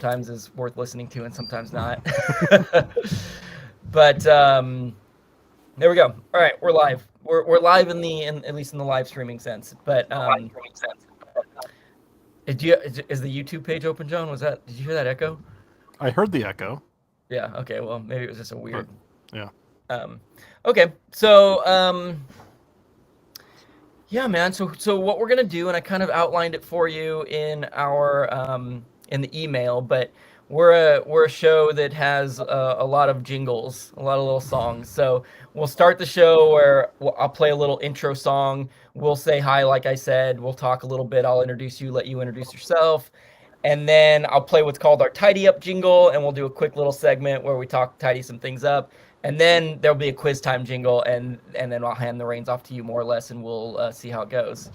sometimes is worth listening to and sometimes not. But there we go. All right, we're live. We're live at least in the live streaming sense. But is the YouTube page open, John? Did you hear that echo? I heard the echo, Yeah. Okay. Well, maybe it was just a but weird. yeah. Um, okay. So yeah, man. So what we're gonna do, and I kind of outlined it for you in our in the email, but we're a show that has a lot of jingles, a lot of little songs. So we'll start the show where I'll play a little intro song. We'll say hi, like I said. We'll talk a little bit. I'll introduce you, let you introduce yourself, and then I'll play what's called our tidy up jingle, and we'll do a quick little segment where we tidy some things up. And then there'll be a quiz time jingle, and then I'll hand the reins off to you more or less, and we'll see how it goes.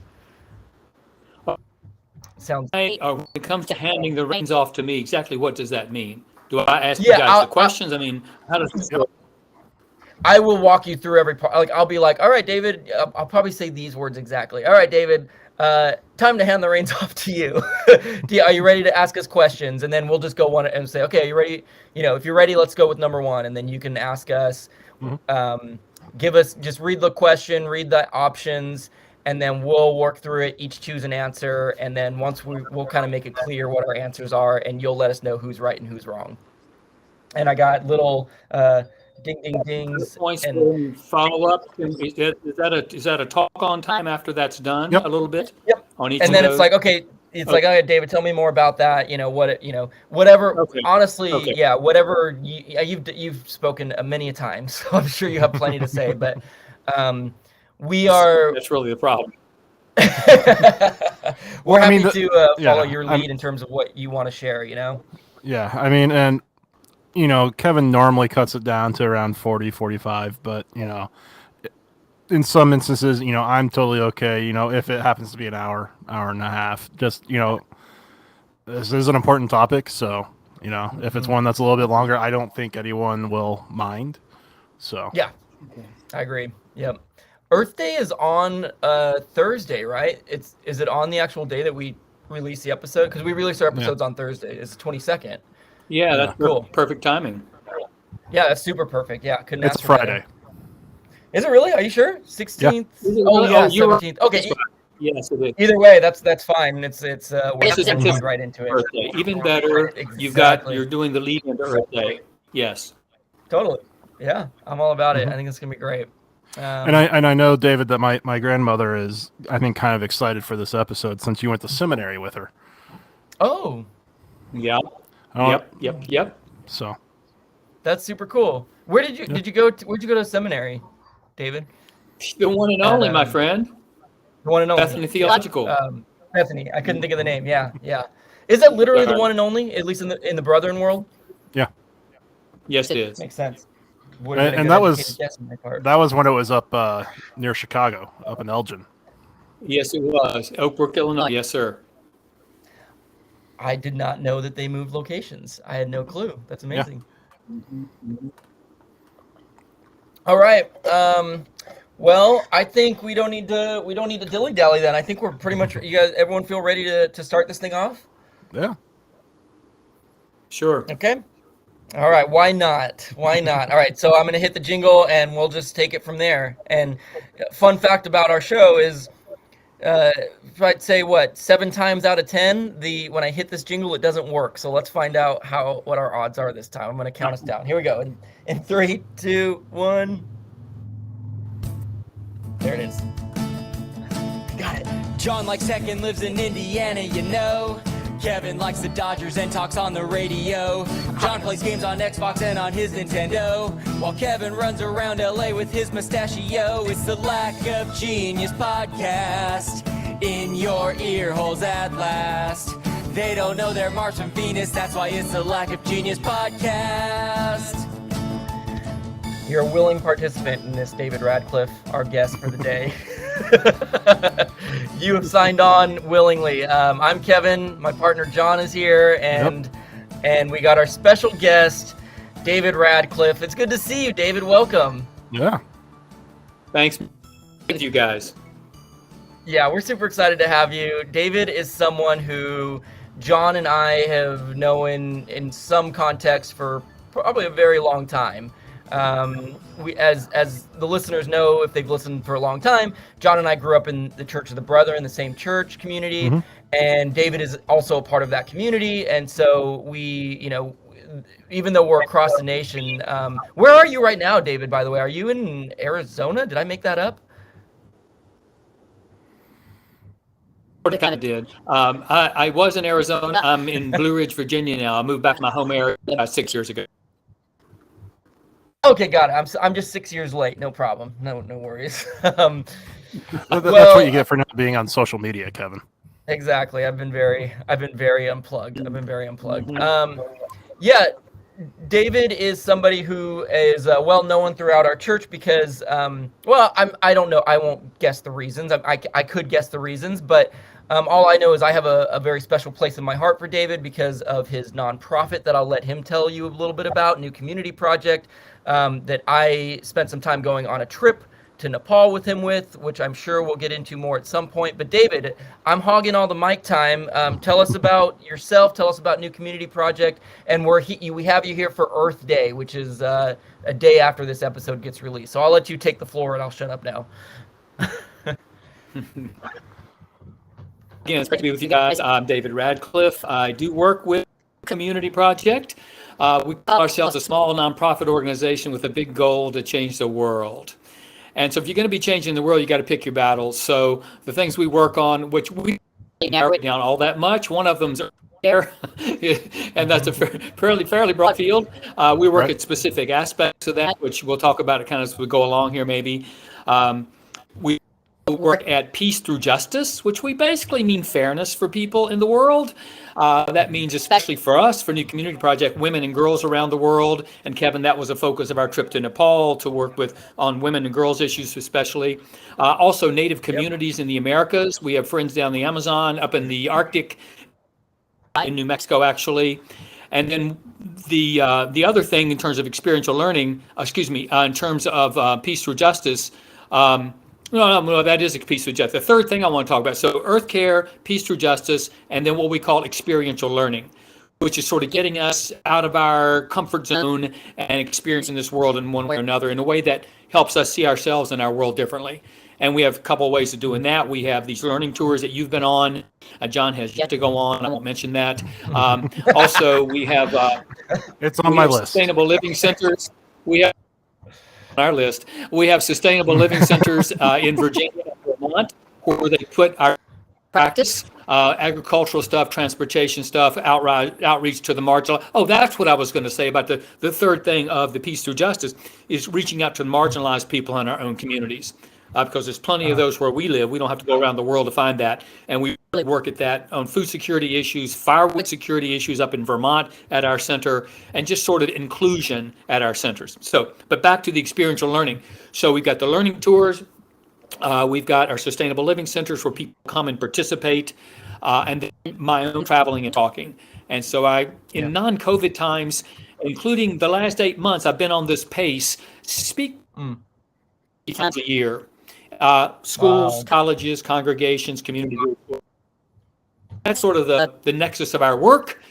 Sounds When it comes to handing the reins off to me, exactly what does that mean? Do I ask you yeah. guys the questions? I mean, how does this go? I will walk you through every part. Like I'll be like, all right, David. I'll probably say these words exactly. All right, David. Time to hand the reins off to you. Are you ready to ask us questions? And then we'll just go one and say, okay, are you ready? If you're ready, let's go with number one, and then you can ask us. Give us just read the question, read the options, and then we'll work through it. Each choose an answer, and then once we'll kind of make it clear what our answers are, and you'll let us know who's right and who's wrong. And I got little ding ding dings Points and for follow up. Is that a talk on time after that's done? Yep. A little bit. Yep. On each And of then those? it's like, okay, like, all right, David, tell me more about that. Whatever. Okay. Honestly, Okay. yeah, whatever. You've spoken many a times, so I'm sure you have plenty to say. But we are That's really the problem. we're I mean, happy to follow yeah, your lead in terms of what you want to share. Yeah, I mean, and Kevin normally cuts it down to around 40, 45, but in some instances, I'm totally okay. If it happens to be an hour, hour and a half, just this is an important topic, so if it's one that's a little bit longer, I don't think anyone will mind. So Yeah, I agree. Yep. Earth Day is on Thursday, right? Is it on the actual day that we release the episode? Because we release our episodes on Thursday. It's the 22nd. Yeah, that's Cool. perfect timing. Yeah, that's super perfect. Yeah, couldn't it's ask for Friday. better. Is it really? Are you sure? 16th? Oh yeah, you're right. 17th. Okay. Yes, it is. Either way, that's fine. It's we're This is lead just right into it. Earth Day. Even better, Exactly. you're doing the lead into Earth Day. Yes. Totally. Yeah, I'm all about it. I think it's gonna be great. And I know, David, that my grandmother is, I think, kind of excited for this episode since you went to seminary with her. Oh, Yeah. Oh, Yep. So that's super cool. Where'd you go to seminary, David? The one and only, my friend. The one and only. Bethany Theological. Bethany. I couldn't think of the name. Yeah. Is that literally the one and only? At least in the Brethren world. yeah, Yes, it is. Makes sense. and that was when it was up near Chicago, up in Elgin. Yes, it was. Oak Brook, Illinois. Yes, sir. I did not know that they moved locations. I had no clue. That's amazing. All right. Well, I think we don't need to dilly dally then. I think we're pretty much. Everyone feel ready to start this thing off? Yeah. Sure. Okay. All right. Why not? All right. So I'm going to hit the jingle and we'll just take it from there. And fun fact about our show is, I'd say 7 times out of 10, when I hit this jingle, it doesn't work. So let's find out what our odds are this time. I'm going to count us down. Here we go. In 3, 2, 1. There it is. Got it. John likes tech and lives in Indiana, Kevin likes the Dodgers and talks on the radio. John plays games on Xbox and on his Nintendo, while Kevin runs around LA with his mustachio. It's the Lack of Genius podcast in your ear holes at last. They don't know they're Mars from Venus, that's why it's the Lack of Genius podcast. You're a willing participant in this, David Radcliffe, our guest for the day. You have signed on willingly. I'm Kevin. My partner John is here, and we got our special guest, David Radcliffe. It's good to see you, David. Welcome. Yeah. Thanks, you guys. Yeah, we're super excited to have you. David is someone who John and I have known in some context for probably a very long time. We, as the listeners know, if they've listened for a long time, John and I grew up in the Church of the Brother, in the same church community, and David is also a part of that community. And so we, even though we're across the nation, where are you right now, David? By the way, are you in Arizona? Did I make that up? I kind of did. I was in Arizona. I'm in Blue Ridge, Virginia now. I moved back to my home area 6 years ago. Okay, got it. I'm just 6 years late. No problem. No worries. That's what you get for not being on social media, Kevin. Exactly. I've been very unplugged. Yeah, David is somebody who is well known throughout our church because, I don't know. I won't guess the reasons. I could guess the reasons, but all I know is I have a very special place in my heart for David because of his nonprofit that I'll let him tell you a little bit about, New Community Project, that I spent some time going on a trip to Nepal with him which I'm sure we'll get into more at some point. But David, I'm hogging all the mic time. Tell us about yourself. Tell us about New Community Project. And we have you here for Earth Day, which is a day after this episode gets released. So I'll let you take the floor and I'll shut up now. Again, it's great to be with you guys. I'm David Radcliffe. I do work with Community Project. We call ourselves a small nonprofit organization with a big goal to change the world. And so if you're going to be changing the world, you got to pick your battles. So the things we work on, which we narrow it down all that much, one of them's air, and that's a fairly broad field. We work at specific aspects of that, which we'll talk about it kind of as we go along here maybe. We work at peace through justice, which we basically mean fairness for people in the world. That means, especially for us, for New Community Project, women and girls around the world. And Kevin, that was a focus of our trip to Nepal to work on women and girls issues, especially. Also, Native communities in the Americas. We have friends down the Amazon, up in the Arctic, in New Mexico, actually. And then the other thing in terms of experiential learning, in terms of peace through justice. No, that is a peace through justice. The third thing I want to talk about, so Earth Care, peace through justice, and then what we call experiential learning, which is sort of getting us out of our comfort zone and experiencing this world in one way or another in a way that helps us see ourselves and our world differently. And we have a couple of ways of doing that. We have these learning tours that you've been on. John has yet to go on. I won't mention that. Also, we have it's on my list. Sustainable living centers. We have on our list. We have sustainable living centers in Virginia and Vermont, where they put our practice, agricultural stuff, transportation stuff, outreach to the marginal. Oh, that's what I was going to say about the third thing of the peace through justice is reaching out to marginalized people in our own communities. Because there's plenty of those where we live. We don't have to go around the world to find that. And we really work at that on food security issues, firewood security issues up in Vermont at our center, and just sort of inclusion at our centers. So, but back to the experiential learning. So we've got the learning tours. We've got our sustainable living centers where people come and participate, and then my own traveling and talking. And so in non-COVID times, including the last 8 months, I've been on this pace, speak times a year. Schools, colleges, congregations, community groups. That's sort of the nexus of our work.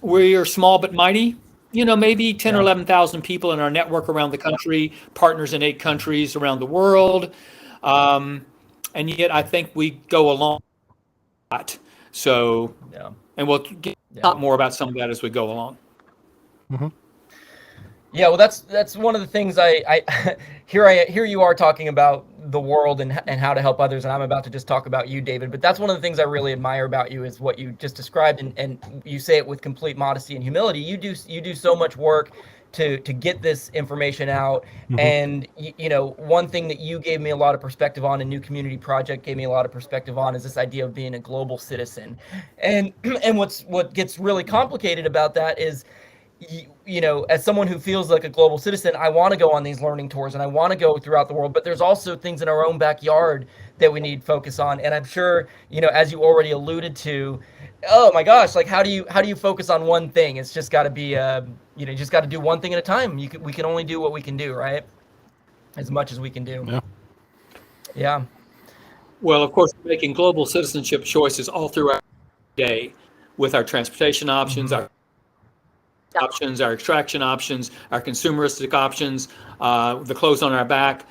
We are small but mighty. Maybe 10 or 11,000 people in our network around the country, partners in 8 countries around the world. And yet I think we go along a lot. So, and we'll talk more about some of that as we go along. Mm-hmm. Yeah, well, that's one of the things I hear you are talking about the world and how to help others, and I'm about to just talk about you, David. But that's one of the things I really admire about you is what you just described, and you say it with complete modesty and humility. You do so much work to get this information out, and one thing that you gave me a lot of perspective on, and New Community Project gave me a lot of perspective on, is this idea of being a global citizen, and what gets really complicated about that is, as someone who feels like a global citizen, I want to go on these learning tours and I want to go throughout the world, but there's also things in our own backyard that we need focus on. And I'm sure, as you already alluded to, oh my gosh, like how do you focus on one thing? It's just got to be, you just got to do one thing at a time. We can only do what we can do, right? As much as we can do. Yeah. Well, of course, we're making global citizenship choices all throughout the day. with our transportation options, our extraction options, our consumeristic options, the clothes on our back.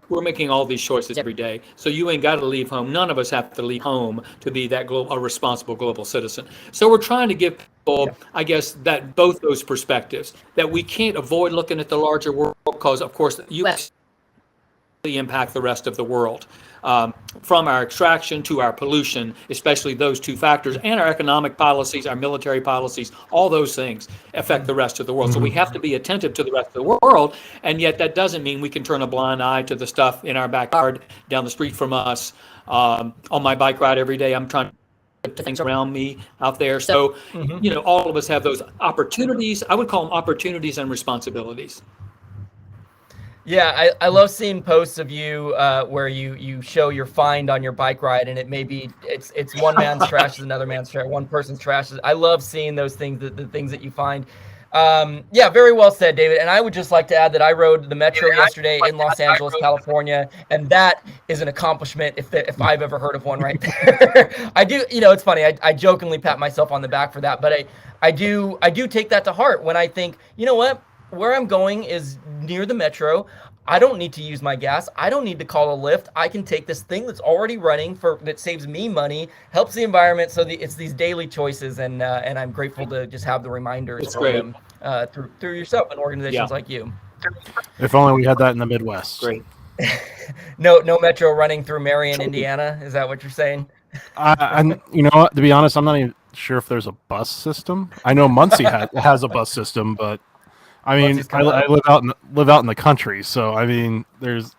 We're making all these choices every day. So you ain't got to leave home. None of us have to leave home to be that a responsible global citizen. So we're trying to give people, I guess, that both those perspectives, that we can't avoid looking at the larger world because, of course, the U.S. impact the rest of the world. From our extraction to our pollution, especially those two factors, and our economic policies, our military policies, all those things affect the rest of the world. So we have to be attentive to the rest of the world, and yet that doesn't mean we can turn a blind eye to the stuff in our backyard, down the street from us. On my bike ride every day, I'm trying to do things around me out there. So, all of us have those opportunities. I would call them opportunities and responsibilities. Yeah, I love seeing posts of you where you show your find on your bike ride, and it's one man's trash is another man's trash, one person's trash. I love seeing those things, the things that you find. Yeah, very well said, David. And I would just like to add that I rode the Metro yesterday in Los Angeles, California, and that is an accomplishment if I've ever heard of one right there. I do, it's funny. I jokingly pat myself on the back for that, but I do take that to heart when I think, you know what? Where I'm going is near the Metro. I don't need to use my gas. I don't need to call a Lyft. I can take this thing that's already running that saves me money, helps the environment. So it's these daily choices, and I'm grateful to just have the reminders for them through yourself and organizations like you. If only we had that in the Midwest. Great. No Metro running through Marion, Indiana. Is that what you're saying? And you know what? To be honest, I'm not even sure if there's a bus system. I know Muncie has a bus system, but I mean, I live out in the country, so I mean, there's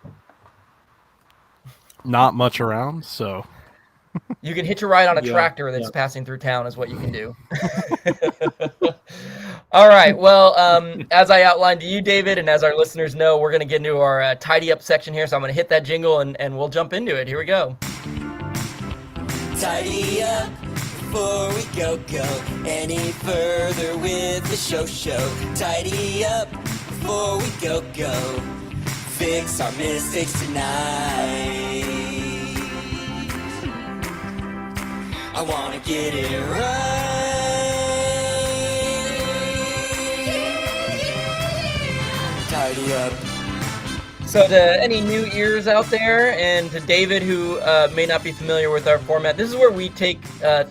not much around. So you can hitch a ride on a tractor that's passing through town, is what you can do. All right. Well, as I outlined to you, David, and as our listeners know, we're going to get into our tidy up section here. So I'm going to hit that jingle and we'll jump into it. Here we go. Tidy up before we go any further with the show. Tidy up before we go fix our mistakes tonight. I wanna get it right. Tidy up. So to any new ears out there, and to David, who may not be familiar with our format, this is where we take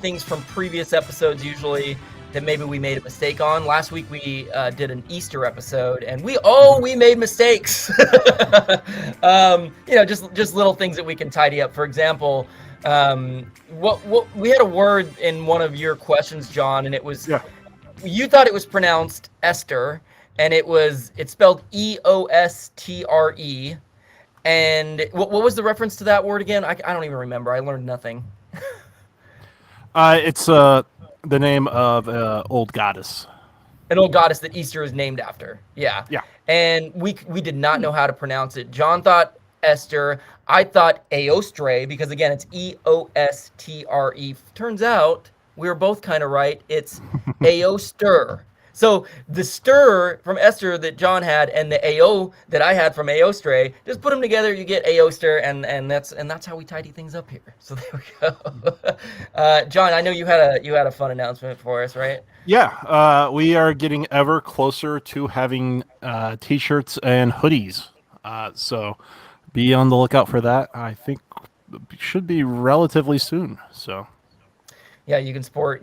things from previous episodes, usually that maybe we made a mistake on. Last week we did an Easter episode, and we made mistakes. Just little things that we can tidy up. For example, what we had a word in one of your questions, John, and it was you thought it was pronounced Esther. And it's spelled EOSTRE. And what was the reference to that word again? I don't even remember. I learned nothing. It's the name of old goddess. An old goddess that Easter is named after. Yeah. Yeah. And we did not know how to pronounce it. John thought Esther. I thought Eostre, because again, it's EOSTRE. Turns out we were both kind of right. It's Eoster. So the stir from Esther that John had and the AO that I had from Eostre, just put them together, you get Eoster, and that's how we tidy things up here. So there we go. John, I know you had a fun announcement for us, right? Yeah, we are getting ever closer to having T-shirts and hoodies. So be on the lookout for that. I think it should be relatively soon. So. Yeah, you can sport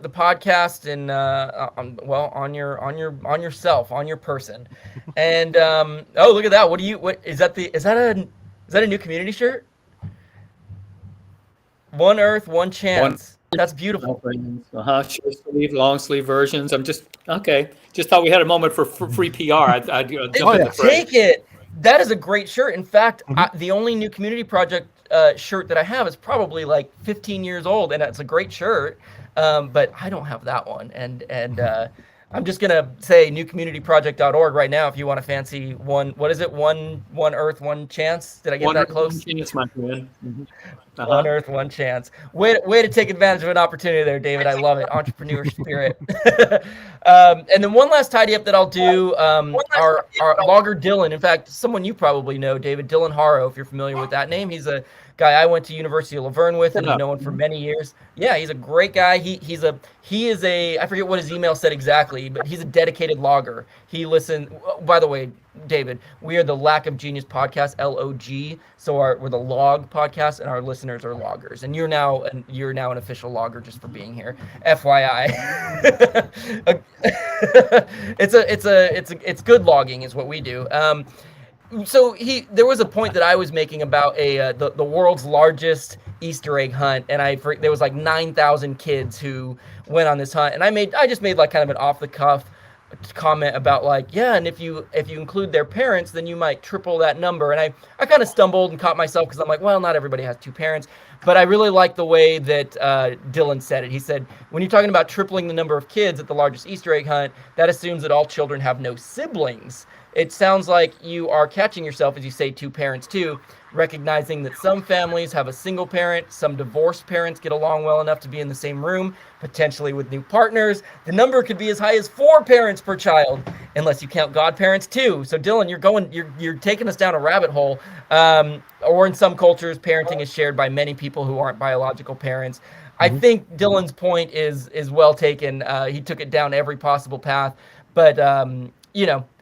the podcast and on yourself, on your person. And look at that. What is that a new community shirt? One Earth, One Chance. That's beautiful. Short sleeve, long sleeve versions. Just thought we had a moment for free PR. I'd jump in the fray. Take it. That is a great shirt. In fact, the only new community project shirt that I have is probably like 15 years old, and it's a great shirt. But I don't have that one. And I'm just gonna say newcommunityproject.org right now if you want a fancy one. What is it? One Earth, One Chance. Did I get that close? One chance, my friend. One Earth, one chance. Way to take advantage of an opportunity there, David. I love it. Entrepreneur spirit. And then one last tidy up that I'll do. Our logger Dylan. In fact, someone you probably know, David, Dylan Haro, if you're familiar with that name. He's a guy I went to University of Laverne with and have known for many years. Yeah, he's a great guy. He is a I forget what his email said exactly, but he's a dedicated logger. He listened. By the way, David, we are the Lack of Genius podcast, LOG. So we're the log podcast, and our listeners are loggers. And you're now an official logger just for being here, FYI. It's good logging is what we do. So there was a point that I was making about the world's largest Easter egg hunt, and there was like 9,000 kids who went on this hunt, and I just made like kind of an off the cuff comment about like, yeah, and if you include their parents, then you might triple that number. And I kind of stumbled and caught myself because I'm like, well, not everybody has two parents. But I really like the way that Dylan said it. He said, when you're talking about tripling the number of kids at the largest Easter egg hunt, that assumes that all children have no siblings. It sounds like you are catching yourself as you say two parents too, recognizing that some families have a single parent, some divorced parents get along well enough to be in the same room, potentially with new partners. The number could be as high as 4 parents per child, unless you count godparents too. So Dylan, you're taking us down a rabbit hole. Or in some cultures, parenting is shared by many people who aren't biological parents. I think Dylan's point is well taken. He took it down every possible path, but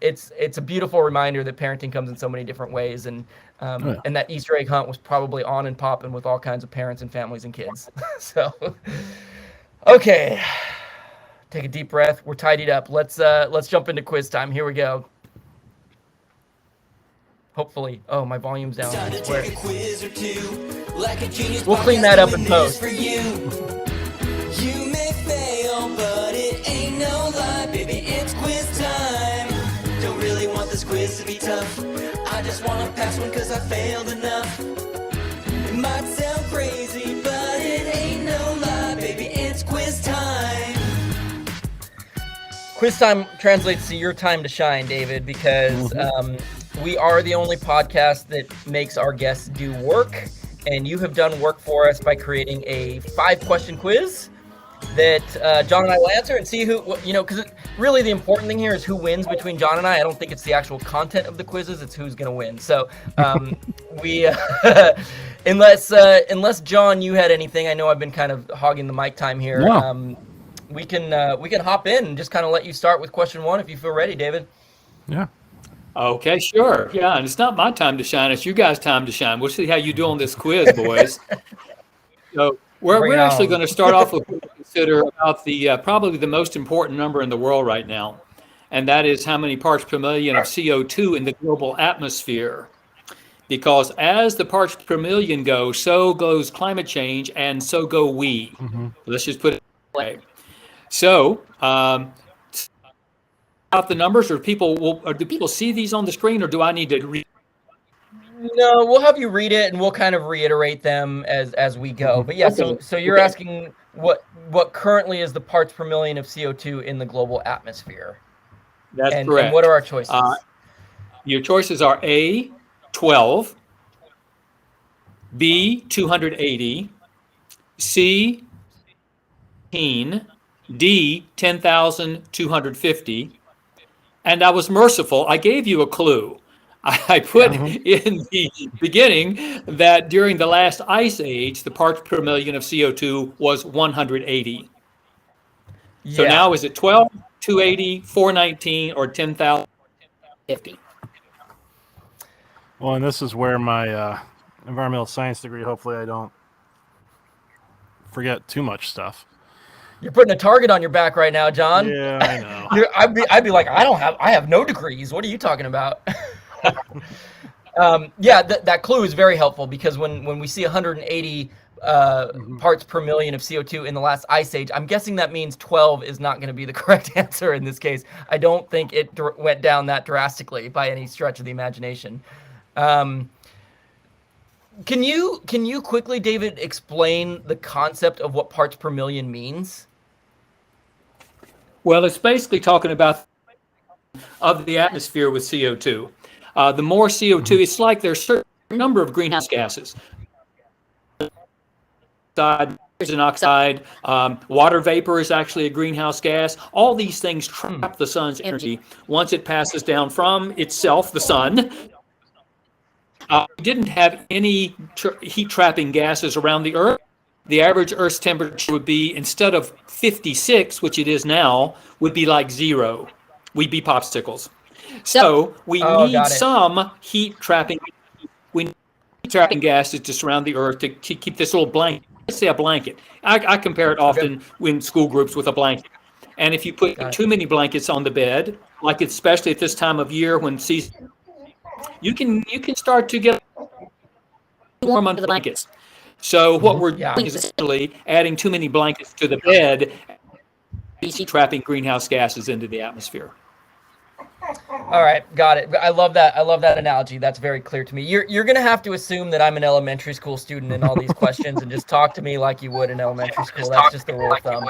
it's a beautiful reminder that parenting comes in so many different ways, and that Easter egg hunt was probably on and popping with all kinds of parents and families and kids. So, okay, take a deep breath. We're tidied up. Let's jump into quiz time. Here we go. Hopefully, my volume's down. Time to take a quiz or two. Like a genius, we'll clean that up in post. For you. You may fail, but it ain't no lie, baby. It's quiz time. Don't really want this quiz to be tough. I just want to pass one cause I failed enough. It might sound crazy, but it ain't no lie, baby. It's quiz time. Quiz time translates to your time to shine, David, because we are the only podcast that makes our guests do work, and you have done work for us by creating a 5-question quiz that John and I will answer and see because really the important thing here is who wins between John and I. I don't think it's the actual content of the quizzes, it's who's going to win. So we, unless John, you had anything, I know I've been kind of hogging the mic time here. No. We can hop in and just kind of let you start with question 1 if you feel ready, David. Yeah. Okay, sure. Yeah, and it's not my time to shine. It's you guys' time to shine. We'll see how you do on this quiz, boys. So we're actually going to start off with what we consider about the probably the most important number in the world right now, and that is how many parts per million of CO2 in the global atmosphere. Because as the parts per million go, so goes climate change, and so go we. Let's just put it that way. So, out the numbers, or do people see these on the screen, or do I need to read? No, we'll have you read it, and we'll kind of reiterate them as we go. But yeah, so you're asking what currently is the parts per million of CO2 in the global atmosphere? That's correct. And what are our choices? Your choices are A, 12, B, 280, C, 15, D, 10,250. And I was merciful. I gave you a clue. I put in the beginning that during the last ice age, the parts per million of CO2 was 180. Yeah. So now is it 12, 280, 419, or 10,050? Well, and this is where my environmental science degree, hopefully I don't forget too much stuff. You're putting a target on your back right now, John. Yeah, I know. I'd be like, I have no degrees. What are you talking about? That clue is very helpful because when we see 180 parts per million of CO2 in the last ice age, I'm guessing that means 12 is not going to be the correct answer in this case. I don't think it went down that drastically by any stretch of the imagination. Can you quickly, David, explain the concept of what parts per million means? Well, it's basically talking about of the atmosphere with CO2. The more CO2, it's like there's a certain number of greenhouse gases. nitrogen oxide, water vapor is actually a greenhouse gas. All these things trap the sun's energy once it passes down from itself, the sun. We didn't have any heat trapping gases around the Earth. The average Earth's temperature would be, instead of 56, which it is now, would be like 0. We'd be popsicles. So we need some heat trapping. We need heat trapping gases to surround the Earth to keep this little blanket. Let's say a blanket. I compare it often in school groups with a blanket. And if you put too many blankets on the bed, like especially at this time of year when season, you can start to get warm under the blankets. So what we're doing is essentially adding too many blankets to the bed, trapping greenhouse gases into the atmosphere. All right, got it. I love that. I love that analogy. That's very clear to me. You're gonna have to assume that I'm an elementary school student in all these questions and just talk to me like you would in elementary school. That's just the rule of thumb.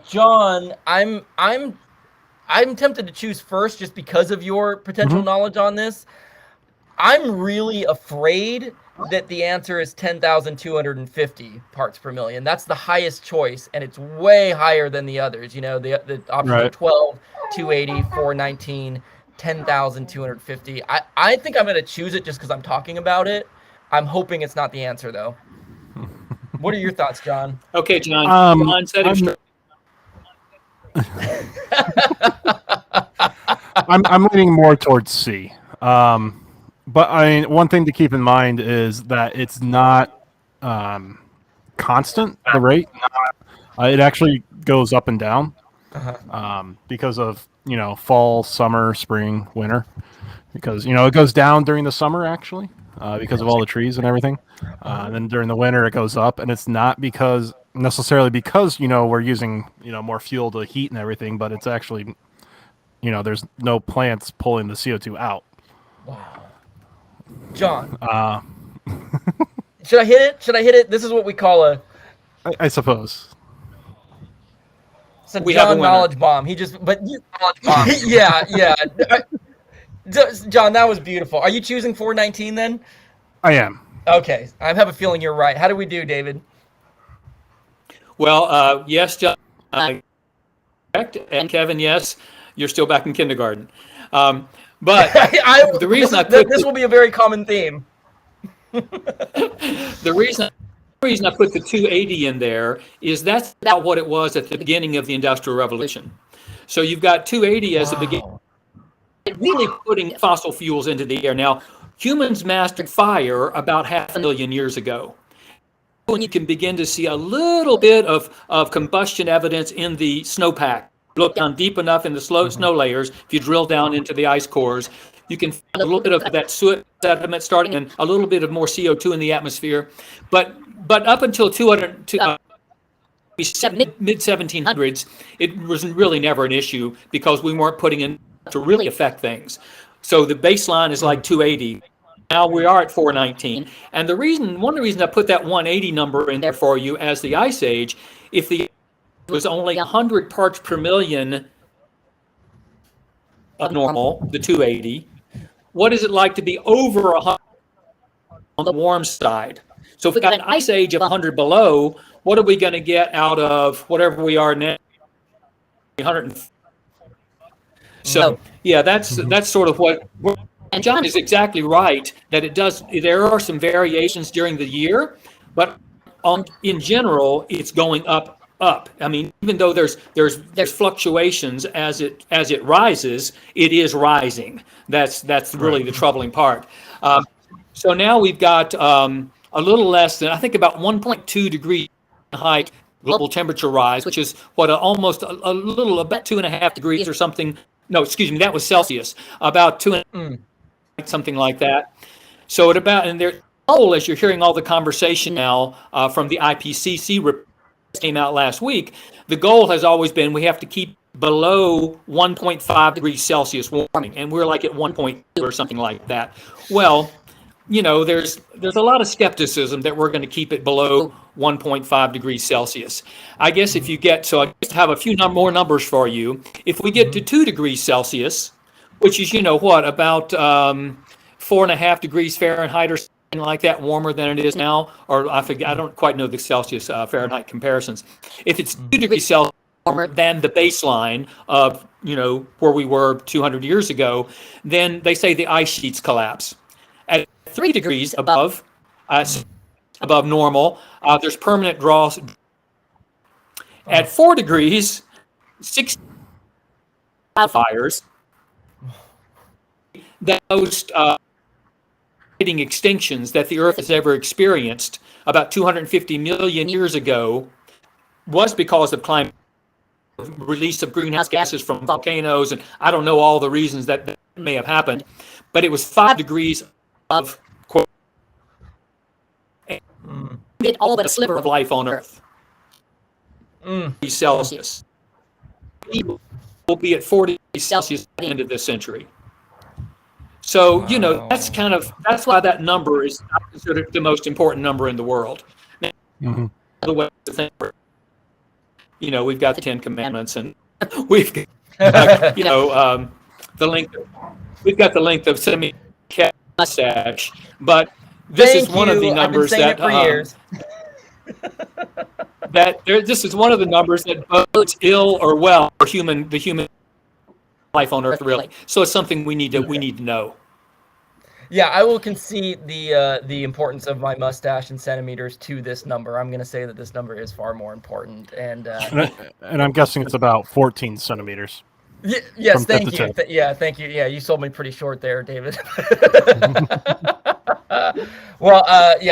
John, I'm tempted to choose first just because of your potential knowledge on this. I'm really afraid that the answer is 10,250 parts per million. That's the highest choice, and it's way higher than the others. You know, the options are 12, 280, 419, 10,250. I think I'm going to choose it just because I'm talking about it. I'm hoping it's not the answer, though. What are your thoughts, John? Okay, John. John said it. I'm leaning more towards C. But I mean, one thing to keep in mind is that it's not constant, the rate. It actually goes up and down because of, fall, summer, spring, winter. Because, it goes down during the summer, actually, because of all the trees and everything. And then during the winter, it goes up. And it's not necessarily because, we're using, more fuel to heat and everything, but it's actually, there's no plants pulling the CO2 out. Wow. John, should I hit it? Should I hit it? This is what we call I suppose. It's a John knowledge bomb. Yeah. John, that was beautiful. Are you choosing 419 then? I am. Okay, I have a feeling you're right. How do we do, David? Well, yes, John, correct, and Kevin, yes, you're still back in kindergarten. But the reason this will be a very common theme. The reason I put the 280 in there is that's about what it was at the beginning of the Industrial Revolution. So you've got 280 as the beginning, really putting fossil fuels into the air. Now, humans mastered fire about 500,000 years ago. When you can begin to see a little bit of combustion evidence in the snowpack. Look down deep enough in the snow layers, if you drill down into the ice cores, you can find a little bit of that soot sediment starting and a little bit of more CO2 in the atmosphere. But up until mid-1700s, it was really never an issue because we weren't putting in to really affect things. So the baseline is like 280. Now we are at 419. And one of the reasons I put that 180 number in there for you as the ice age, if the was only 100 parts per million normal, the 280. What is it like to be over 100 on the warm side? So if we got an ice age of 100 below, what are we going to get out of whatever we are now? 100. So yeah, that's sort of what. And John is exactly right that it does. There are some variations during the year, but in general, it's going up. I mean, even though there's fluctuations as it rises, it is rising. That's really the troubling part. So now we've got a little less than, I think, about 1.2 degrees height global temperature rise, which is what about 2.5 degrees or something. No, excuse me, that was Celsius. About something like that. So and their goal, as you're hearing all the conversation now from the IPCC report came out last week, the goal has always been we have to keep below 1.5 degrees Celsius warming, and we're like at 1.2 or something like that. Well, there's a lot of skepticism that we're going to keep it below 1.5 degrees Celsius. I guess if you I have a few more numbers for you. If we get to 2 degrees Celsius, which is about 4.5 degrees Fahrenheit or like that, warmer than it is now, or I forget, I don't quite know the Celsius Fahrenheit comparisons. If it's 2 degrees Celsius warmer than the baseline of, where we were 200 years ago, then they say the ice sheets collapse. At 3 degrees above normal, there's permanent draws. At 4 degrees, 6 fires. Those extinctions that the Earth has ever experienced about 250 million years ago was because of climate release of greenhouse gases from volcanoes, and I don't know all the reasons that may have happened, but it was 5 degrees of all but a sliver of life on Earth. Celsius. Will be at 40 Celsius at the end of this century. So, that's why that number is considered the most important number in the world. Now, the way to think, we've got the 10 Commandments, and we've got, the length. We've got the length of semi mustache, but this is one of the numbers that this is one of the numbers that bodes ill or well for the human life on Earth, really. So it's something we need to know. Yeah, I will concede the importance of my mustache in centimeters to this number. I'm going to say that this number is far more important, and I'm guessing it's about 14 centimeters. Yes, thank you. Thank you. Yeah, you sold me pretty short there, David. Well,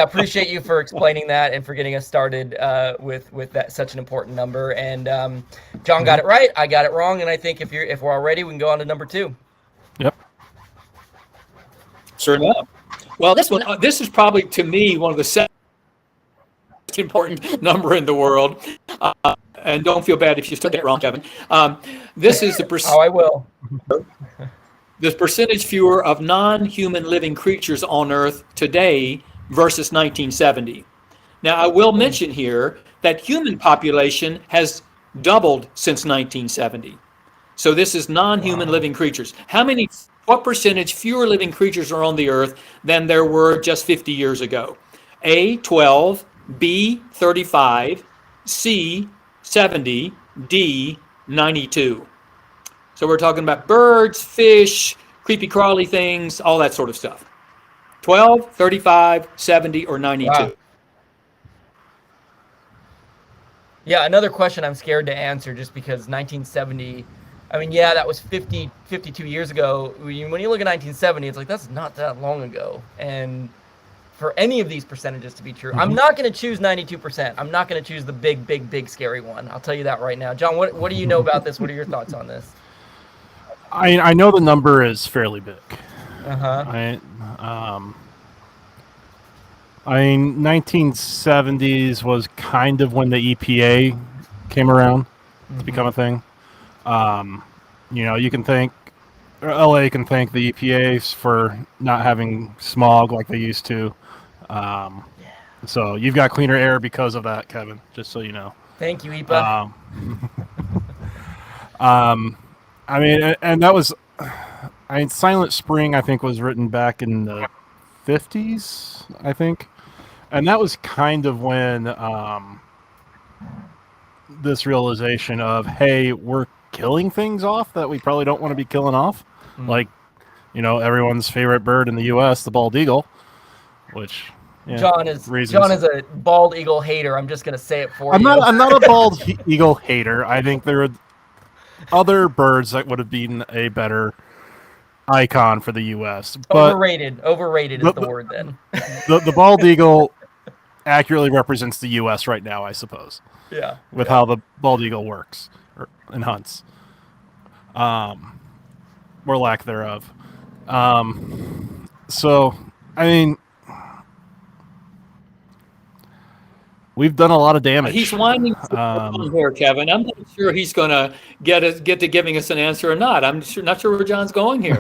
appreciate you for explaining that and for getting us started with that such an important number. And John got it right, I got it wrong, and I think if we're all ready, we can go on to number 2. Yep. Sure enough. Well, this is probably, to me, one of the most important number in the world. And don't feel bad if you still get it wrong, Kevin. This is the percentage. Oh, I will. The percentage fewer of non-human living creatures on Earth today versus 1970. Now, I will mention here that human population has doubled since 1970. So this is non-human living creatures. What percentage fewer living creatures are on the Earth than there were just 50 years ago? A, 12, B, 35, C, 70, D, 92. So we're talking about birds, fish, creepy crawly things, all that sort of stuff. 12, 35, 70, or 92. Wow. Yeah, another question I'm scared to answer just because 1970, that was 52 years ago. When you look at 1970, it's like, that's not that long ago. And for any of these percentages to be true, I'm not going to choose 92%. I'm not going to choose the big, big, big, scary one. I'll tell you that right now. John, what do you know about this? What are your thoughts on this? I know the number is fairly big. 1970s was kind of when the EPA came around to become a thing. You can thank LA can thank the EPA for not having smog like they used to. So you've got cleaner air because of that, Kevin. Just so you know. Thank you, EPA. And that was, Silent Spring, I think, was written back in the 50s, I think. And that was kind of when this realization of, hey, we're killing things off that we probably don't want to be killing off. Like, everyone's favorite bird in the U.S., the bald eagle, which... Yeah, John is a bald eagle hater. I'm just going to say it for you. I'm not a bald eagle hater. I think there are other birds that would have been a better icon for the U.S. But overrated is the word then. The bald eagle accurately represents the U.S. right now, I suppose. Yeah. With how the bald eagle works and hunts, or lack thereof. We've done a lot of damage. He's winding here, Kevin. I'm not sure he's going to get to giving us an answer or not. I'm not sure where John's going here.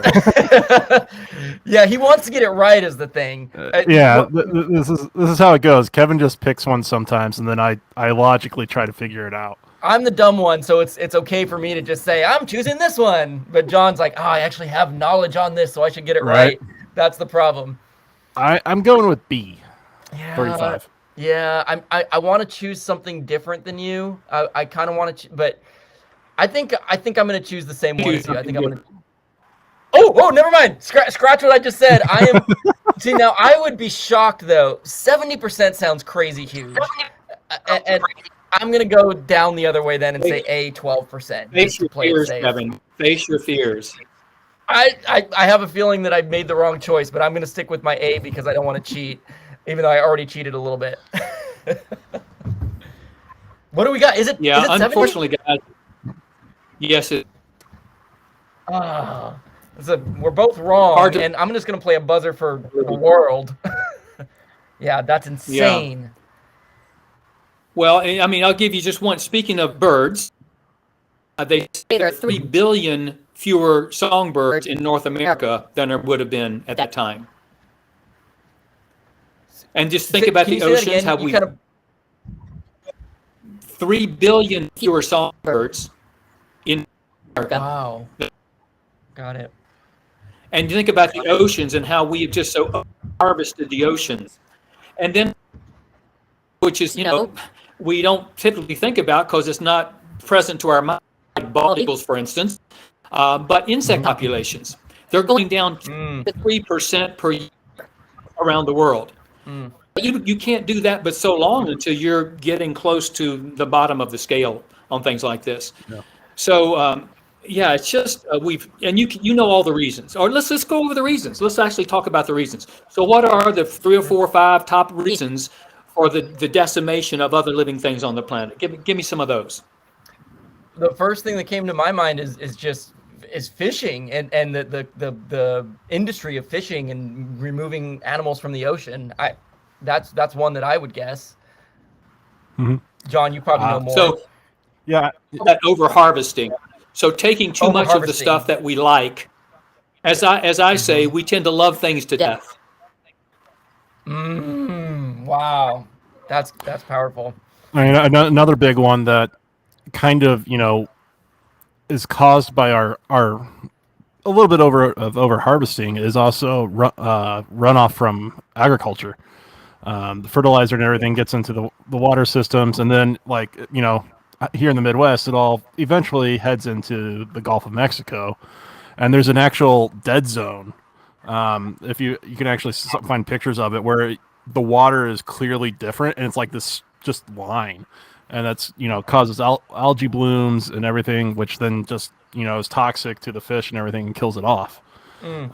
Yeah, he wants to get it right is the thing. This is how it goes. Kevin just picks one sometimes, and then I logically try to figure it out. I'm the dumb one, so it's okay for me to just say, I'm choosing this one. But John's like, I actually have knowledge on this, so I should get it right. That's the problem. I'm going with B. Yeah, 35. Yeah, I want to choose something different than you. I kind of want to, but I think I'm going to choose the same one as you. I think I'm going to. Oh, never mind. Scratch what I just said. I am. See, now I would be shocked though. 70% sounds crazy huge, and I'm going to go down the other way then and say A, 12%. Face Just to your play it fears, safe. Kevin. Face your fears. I have a feeling that I made the wrong choice, but I'm going to stick with my A because I don't want to cheat, even though I already cheated a little bit. What do we got? Is it? Yeah, is it 70? unfortunately, guys. Yes, We're both wrong, Hard to- and I'm just going to play a buzzer for the world. Yeah, that's insane. well, I mean, I'll give you just one. Speaking of birds, they say there are 3 billion fewer songbirds in North America than there would have been at that time. And just think about Can the you say that oceans, again? how You we kind of- 3 billion fewer songbirds in America. Wow. Got it. And you think about the oceans and how we have just so harvested the oceans. And then, which is, we don't typically think about because it's not present to our mind, like bald eagles, for instance, but insect populations. They're going down 3% per year around the world. But you can't do that but so long until you're getting close to the bottom of the scale on things like this. Yeah. So, yeah, it's just you know all the reasons. Or let's go over the reasons. Let's actually talk about the reasons. So, what are the 3 or 4 or 5 top reasons for the decimation of other living things on the planet? Give me some of those. The first thing that came to my mind is fishing and the industry of fishing and removing animals from the ocean. That's one that I would guess. Mhm. John, you probably know more. So, Yeah. that over harvesting. So taking too much of the Over-harvesting. stuff that we like, as I say, we tend to love things to death. Wow, that's powerful. I mean, another big one that kind of, is caused by our a little bit over harvesting is also runoff from agriculture. The fertilizer and everything gets into the water systems, and then here in the Midwest, it all eventually heads into the Gulf of Mexico, and there's an actual dead zone. If you can actually find pictures of it where the water is clearly different, and it's like this just line, and that's causes algae blooms and everything, which then just is toxic to the fish and everything and kills it off. And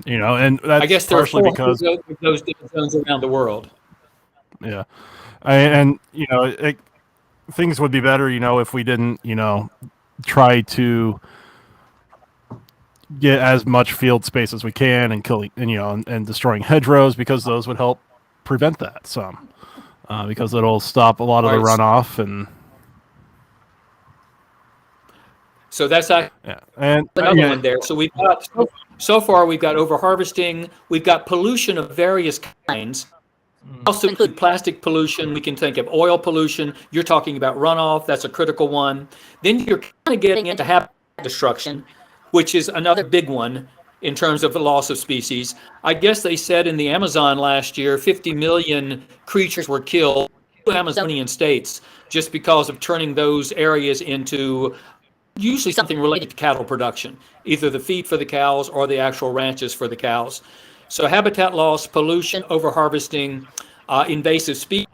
that's I guess there are partially 400 because of those dead zones around the world. yeah, things would be better, if we didn't, try to get as much field space as we can and killing and destroying hedgerows, because those would help prevent that some, because it'll stop a lot of the Right. runoff and So that's another one there. So we've got so far we've got overharvesting, we've got pollution of various kinds. Also include plastic pollution. We can think of oil pollution. You're talking about runoff. That's a critical one. Then you're kind of getting into habitat destruction, which is another big one in terms of the loss of species. I guess they said in the Amazon last year, 50 million creatures were killed in Amazonian states just because of turning those areas into usually something related to cattle production, either the feed for the cows or the actual ranches for the cows. So habitat loss, pollution, overharvesting, invasive species,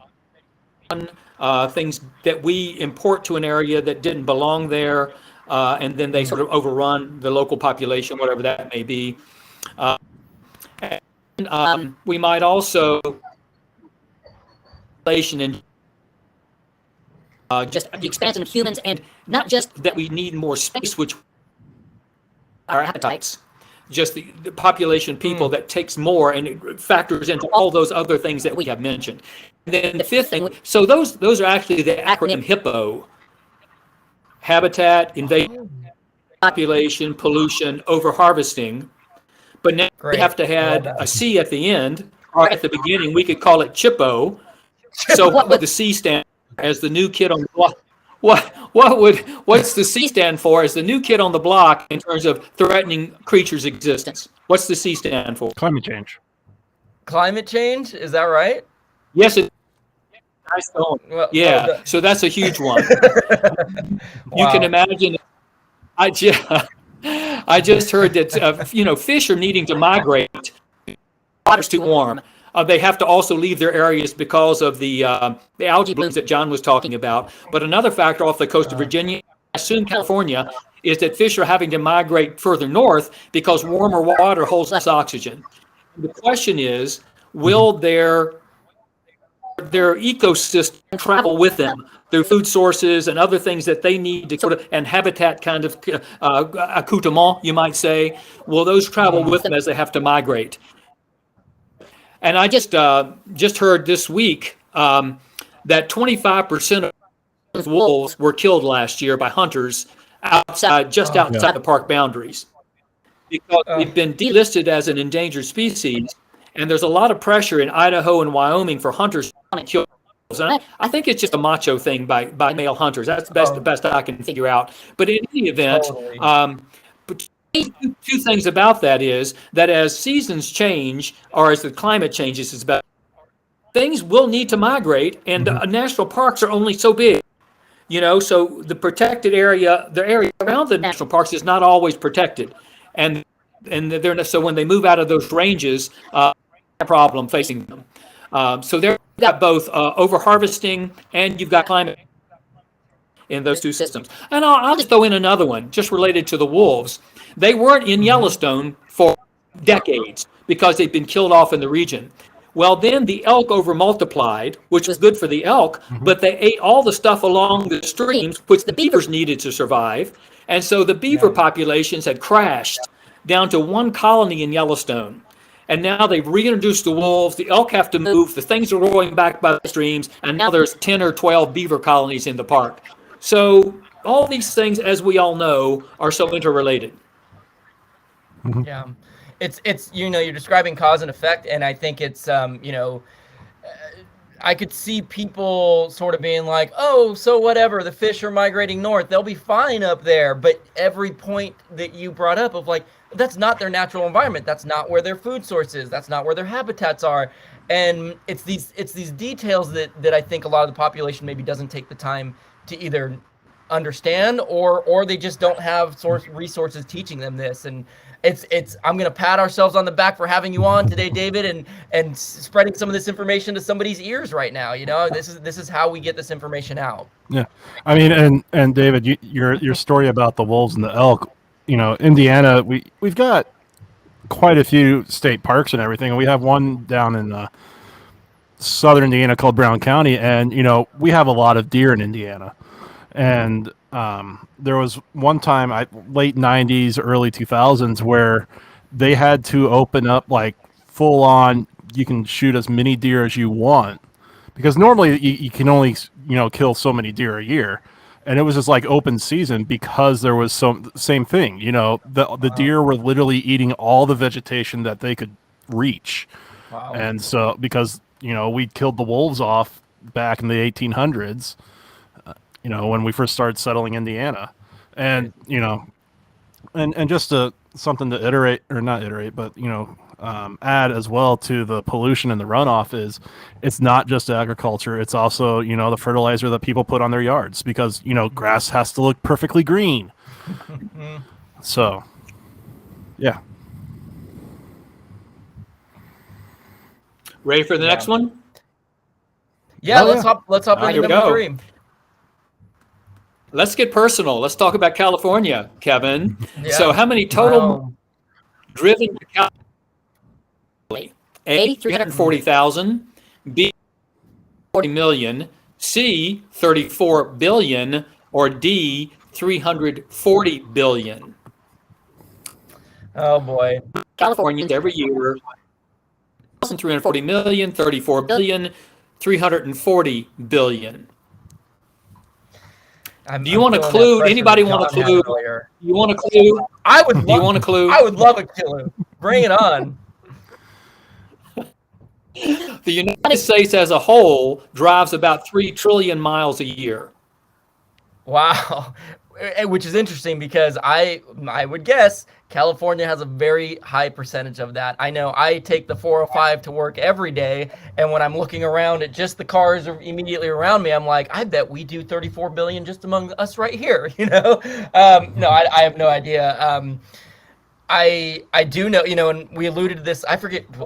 things that we import to an area that didn't belong there, and then they sort of overrun the local population, whatever that may be. We might also and just the expansion of humans, and not just that we need more space, which our appetites. Just the population of people that takes more, and it factors into all those other things that we have mentioned. And then the fifth thing, so those are actually the acronym HIPPO: habitat, invasion, population, pollution, overharvesting. But now we have to add a C at the end, or at the beginning. We could call it CHIPPO. So what would the C stand for as the new kid on the block? what's the C stand for as the new kid on the block in terms of threatening creatures' existence? What's the C stand for? Climate change. Climate change, is that right? Yes, it. Nice going. Well, Yeah, well, so that's a huge one. You Wow. can imagine. I just heard that fish are needing to migrate. Water's too warm. They have to also leave their areas because of the algae blooms that John was talking about. But another factor off the coast of Virginia, I assume California, is that fish are having to migrate further north because warmer water holds less oxygen. The question is, will their ecosystem travel with them, their food sources and other things that they need to sort of, and habitat kind of accoutrement, you might say, will those travel with them as they have to migrate? And I just heard this week that 25% of wolves were killed last year by hunters outside the park boundaries because they've been delisted as an endangered species. And there's a lot of pressure in Idaho and Wyoming for hunters to kill wolves. And I think it's just a macho thing by male hunters. That's the best I can figure out. But in any event, Totally. but two things about that is that as seasons change or as the climate changes, it's about things will need to migrate, and national parks are only so big. So the protected area, the area around the national parks is not always protected, and so when they move out of those ranges, a problem facing them. So they've got both over harvesting and you've got climate in those two systems. And I'll just throw in another one just related to the wolves. They weren't in Yellowstone for decades because they've been killed off in the region. Well, then the elk over multiplied, which was good for the elk, but they ate all the stuff along the streams, which the beavers needed to survive. And so the beaver populations had crashed down to one colony in Yellowstone. And now they've reintroduced the wolves. The elk have to move. The things are rolling back by the streams. And now there's 10 or 12 beaver colonies in the park. So all these things, as we all know, are so interrelated. Yeah, it's you're describing cause and effect, and I think it's I could see people sort of being like, oh, so whatever, the fish are migrating north, they'll be fine up there. But every point that you brought up of like, that's not their natural environment, that's not where their food source is, that's not where their habitats are. And it's these details that I think a lot of the population maybe doesn't take the time to either understand or they just don't have resources teaching them this. And it's I'm gonna pat ourselves on the back for having you on today, David, and spreading some of this information to somebody's ears right now. This is how we get this information out. Yeah, I mean, and David, your story about the wolves and the elk, Indiana, we've got quite a few state parks and everything, and we have one down in southern Indiana called Brown County, and we have a lot of deer in Indiana. And there was one time, late 90s, early 2000s, where they had to open up like full on, you can shoot as many deer as you want, because normally you can only kill so many deer a year, and it was just like open season because there was same thing. The deer were literally eating all the vegetation that they could reach. Wow. And so because we killed the wolves off back in the 1800s. When we first started settling Indiana, and and just something to add as well to the pollution and the runoff is, it's not just agriculture, it's also the fertilizer that people put on their yards, because grass has to look perfectly green. So yeah. Ready for the next one? Yeah, Oh, let's yeah. hop Here into we number go. 3. Let's get personal. Let's talk about California, Kevin. Yeah. So how many total Wow. driven to California? A, 340,000, B, 40 million, C, 34 billion, or D, 340 billion. Oh boy. Californians every year, 340 million, 34 billion, 340 billion. Do you want a clue? Anybody want a clue? You want a clue? I would. Do you want a clue? I would love a clue. Bring it on. The United States as a whole drives about 3 trillion miles a year. Wow. Which is interesting because I would guess California has a very high percentage of that. I know I take the 405 to work every day, and when I'm looking around at just the cars immediately around me, I'm like, I bet we do 34 billion just among us right here. No, I have no idea. I do know, and we alluded to this. I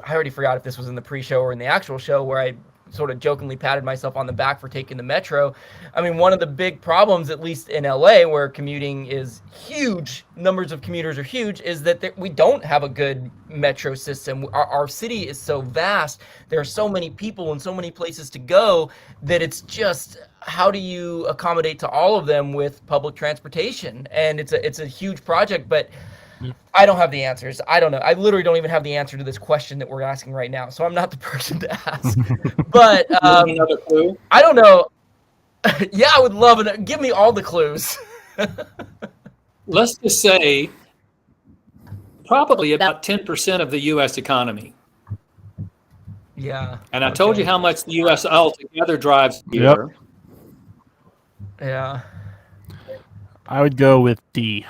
already forgot if this was in the pre-show or in the actual show where I sort of jokingly patted myself on the back for taking the metro. I mean, one of the big problems, at least in LA, where commuting is huge, numbers of commuters are huge, is that we don't have a good metro system. Our city is so vast. There are so many people and so many places to go that it's just, how do you accommodate to all of them with public transportation? And it's a huge project, but I don't have the answers. I don't know. I literally don't even have the answer to this question that we're asking right now. So I'm not the person to ask. But Another clue? I don't know. Yeah, I would love it. Give me all the clues. Let's just say probably about 10% of the U.S. economy. Yeah. And I told you how much the U.S. altogether drives a Yep. year. Yeah. I would go with D.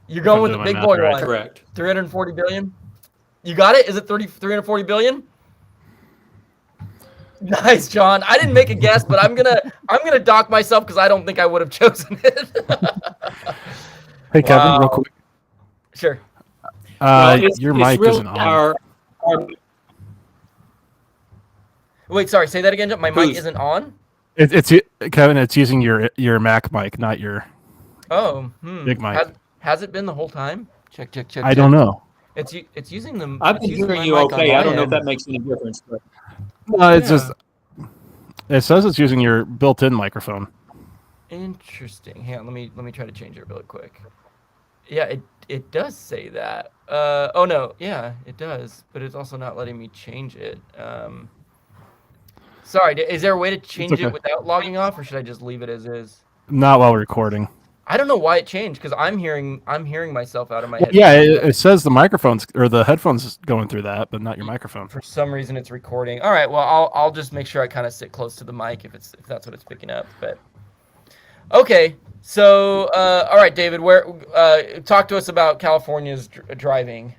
You're going with I'm the doing big my boy math right. one. Correct. 340 billion. You got it? Is it 340 billion? Nice, John. I didn't make a guess, but I'm gonna dock myself because I don't think I would have chosen it. Hey, Kevin, Wow. real quick. Sure. Well, Your it's mic really isn't on. our Wait, sorry. Say that again. My mic Who's- isn't on. It's Kevin. It's using your Mac mic, not your. Oh, Big mic. Has it been the whole time? Check. I don't know. It's using them. I've been hearing you okay. I don't know if that makes any difference. But No, it's Yeah. just. It says it's using your built-in microphone. Interesting. Hang on, let me try to change it really quick. Yeah, it does say that. Oh no, yeah, it does, but it's also not letting me change it. Sorry, is there a way to change okay. it without logging off, or should I just leave it as is? Not while recording. I don't know why it changed because I'm hearing myself out of my head. Yeah, it says the microphones or the headphones going through that, but not your microphone. For some reason it's recording. All right, well I'll just make sure I kind of sit close to the mic if that's what it's picking up. But okay, so all right, David, talk to us about California's driving.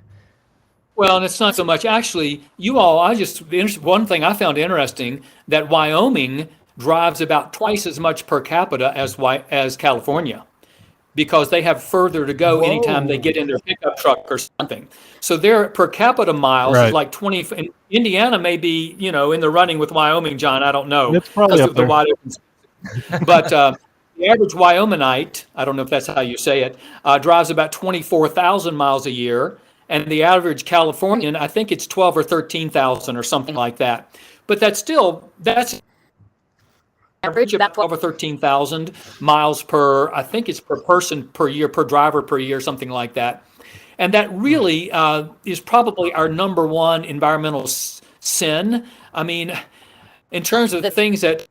well, and it's not so much actually. One thing I found interesting that Wyoming drives about twice as much per capita as California, because they have further to go anytime they get in their pickup truck or something. So their per capita miles Right. is like 20. And Indiana may be, in the running with Wyoming, John. I don't know. It's probably because up of the there. wide open space. But the average Wyomingite, I don't know if that's how you say it, drives about 24,000 miles a year. And the average Californian, I think it's 12 or 13,000 or something like that. But that's average about 12 or 13,000 miles per, I think it's per person per year, per driver per year, something like that. And that really is probably our number one environmental sin. I mean, in terms of the things that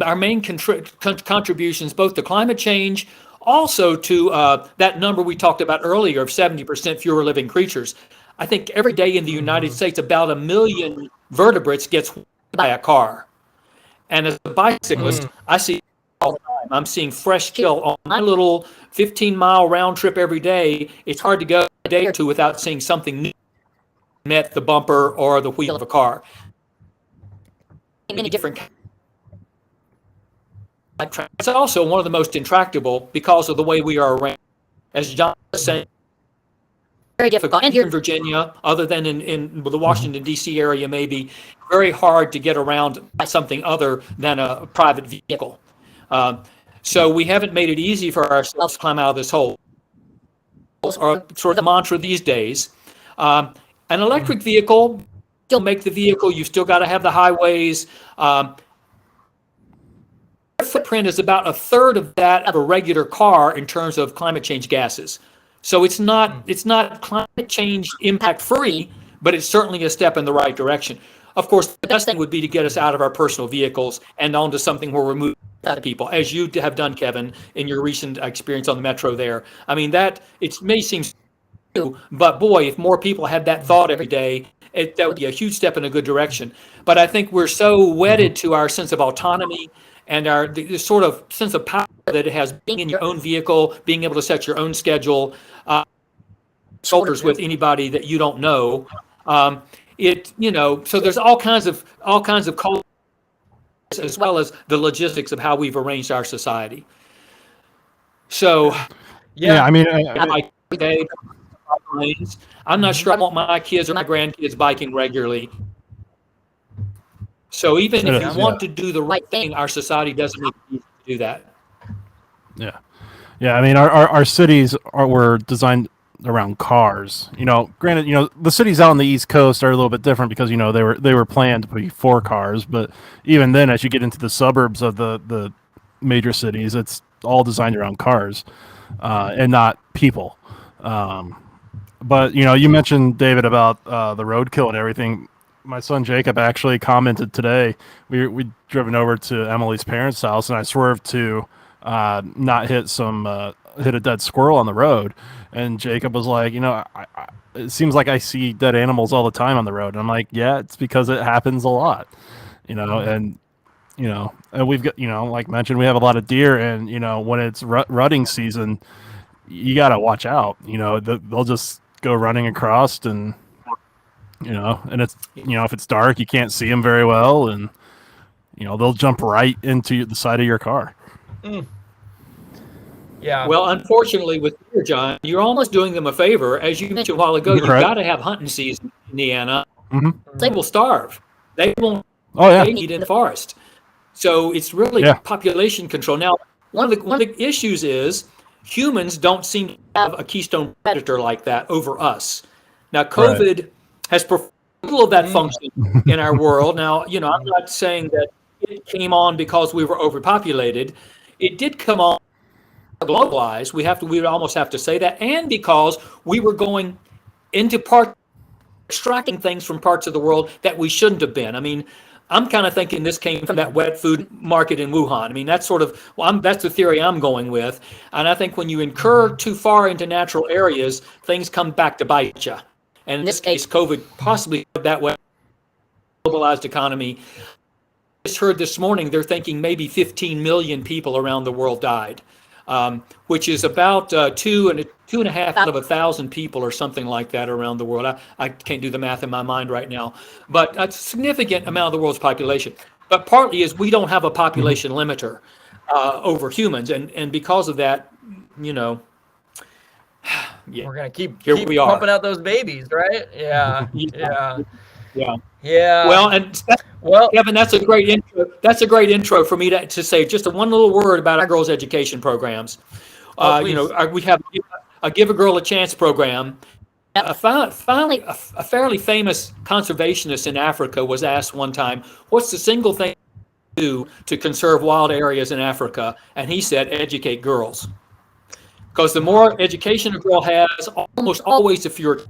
our main contributions, both to climate change, also to that number we talked about earlier of 70% fewer living creatures. I think every day in the United States, about 1 million vertebrates gets hit by a car. And as a bicyclist, I see all the time. I'm seeing fresh kill on my little 15-mile round trip every day. It's hard to go a day or two without seeing something new, met the bumper or the wheel of a car. Many different. It's also one of the most intractable because of the way we are arranged. As John was saying, very difficult. And here in Virginia, other than in the Washington, D.C. area, maybe very hard to get around by something other than a private vehicle. So we haven't made it easy for ourselves to climb out of this hole. Or sort of the mantra these days. An electric vehicle, still make the vehicle, you've still got to have the highways. Footprint is about a third of that of a regular car in terms of climate change gases. So it's not climate change impact free, but it's certainly a step in the right direction. Of course, the best thing would be to get us out of our personal vehicles and onto something where we're moving other people, as you have done, Kevin, in your recent experience on the metro there. I mean, it may seem new, but boy, if more people had that thought every day, that would be a huge step in a good direction. But I think we're so wedded to our sense of autonomy and the sort of sense of power that it has, being in your own vehicle, being able to set your own schedule, shoulders with anybody that you don't know. So there's all kinds of cultures, as well as the logistics of how we've arranged our society. So, Yeah, I mean, I'm not sure I want my kids or my grandkids biking regularly. So even if you want to do the right thing, our society doesn't make it easy to do that. Yeah. I mean, our cities were designed around cars. Granted, the cities out on the East Coast are a little bit different because they were planned to be for cars. But even then, as you get into the suburbs of the major cities, it's all designed around cars and not people. But you mentioned, David, about the roadkill and everything. My son Jacob actually commented today. We driven over to Emily's parents' house, and I swerved to not hit a dead squirrel on the road. And Jacob was like, it seems like I see dead animals all the time on the road. And I'm like, yeah, it's because it happens a lot, and we've got, like mentioned, we have a lot of deer, and when it's rutting season, you got to watch out. They'll just go running across, and and it's, if it's dark, you can't see them very well, and they'll jump right into the side of your car. Yeah. Well, unfortunately, with deer, John, you're almost doing them a favor. As you mentioned a while ago, you've got to have hunting season in Indiana. Mm-hmm. They will starve. They won't eat in the forest. So it's really population control. Now, one of the issues is humans don't seem to have a keystone predator like that over us. Now, COVID has performed a little of that function in our world. Now, I'm not saying that it came on because we were overpopulated. It did come on globalized. We would almost have to say that, and because we were going into extracting things from parts of the world that we shouldn't have been. I mean, I'm kind of thinking this came from that wet food market in Wuhan. I mean, that's that's the theory I'm going with. And I think when you incur too far into natural areas, things come back to bite you. And in this case, COVID possibly that way, globalized economy. I just heard this morning they're thinking maybe 15 million people around the world died, which is about 2.5 out of 1,000 people or something like that around the world. I can't do the math in my mind right now, but a significant amount of the world's population. But partly is we don't have a population limiter over humans, and because of that, we're gonna keep we are. pumping out those babies, right? Yeah. Well, Kevin, that's a great intro. That's a great intro for me to say just one little word about our girls' education programs. We have a Give a Girl a Chance program. Finally, a fairly famous conservationist in Africa was asked one time, "What's the single thing you do to conserve wild areas in Africa?" And he said, "Educate girls." Because the more education a girl has, almost always the fewer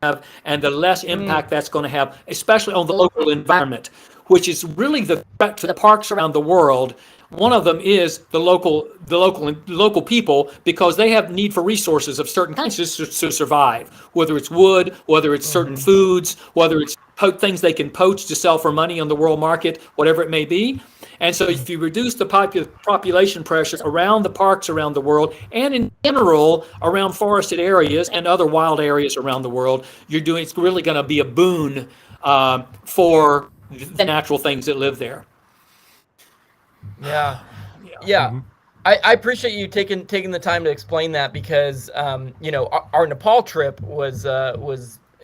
have, and the less impact that's going to have, especially on the local environment, which is really the threat to the parks around the world. One of them is the local people, because they have need for resources of certain kinds to survive, whether it's wood, whether it's certain foods, whether it's things they can poach to sell for money on the world market, whatever it may be. And so if you reduce the population pressure around the parks around the world, and in general around forested areas and other wild areas around the world, it's really going to be a boon for the natural things that live there. Yeah. I appreciate you taking the time to explain that, because our Nepal trip was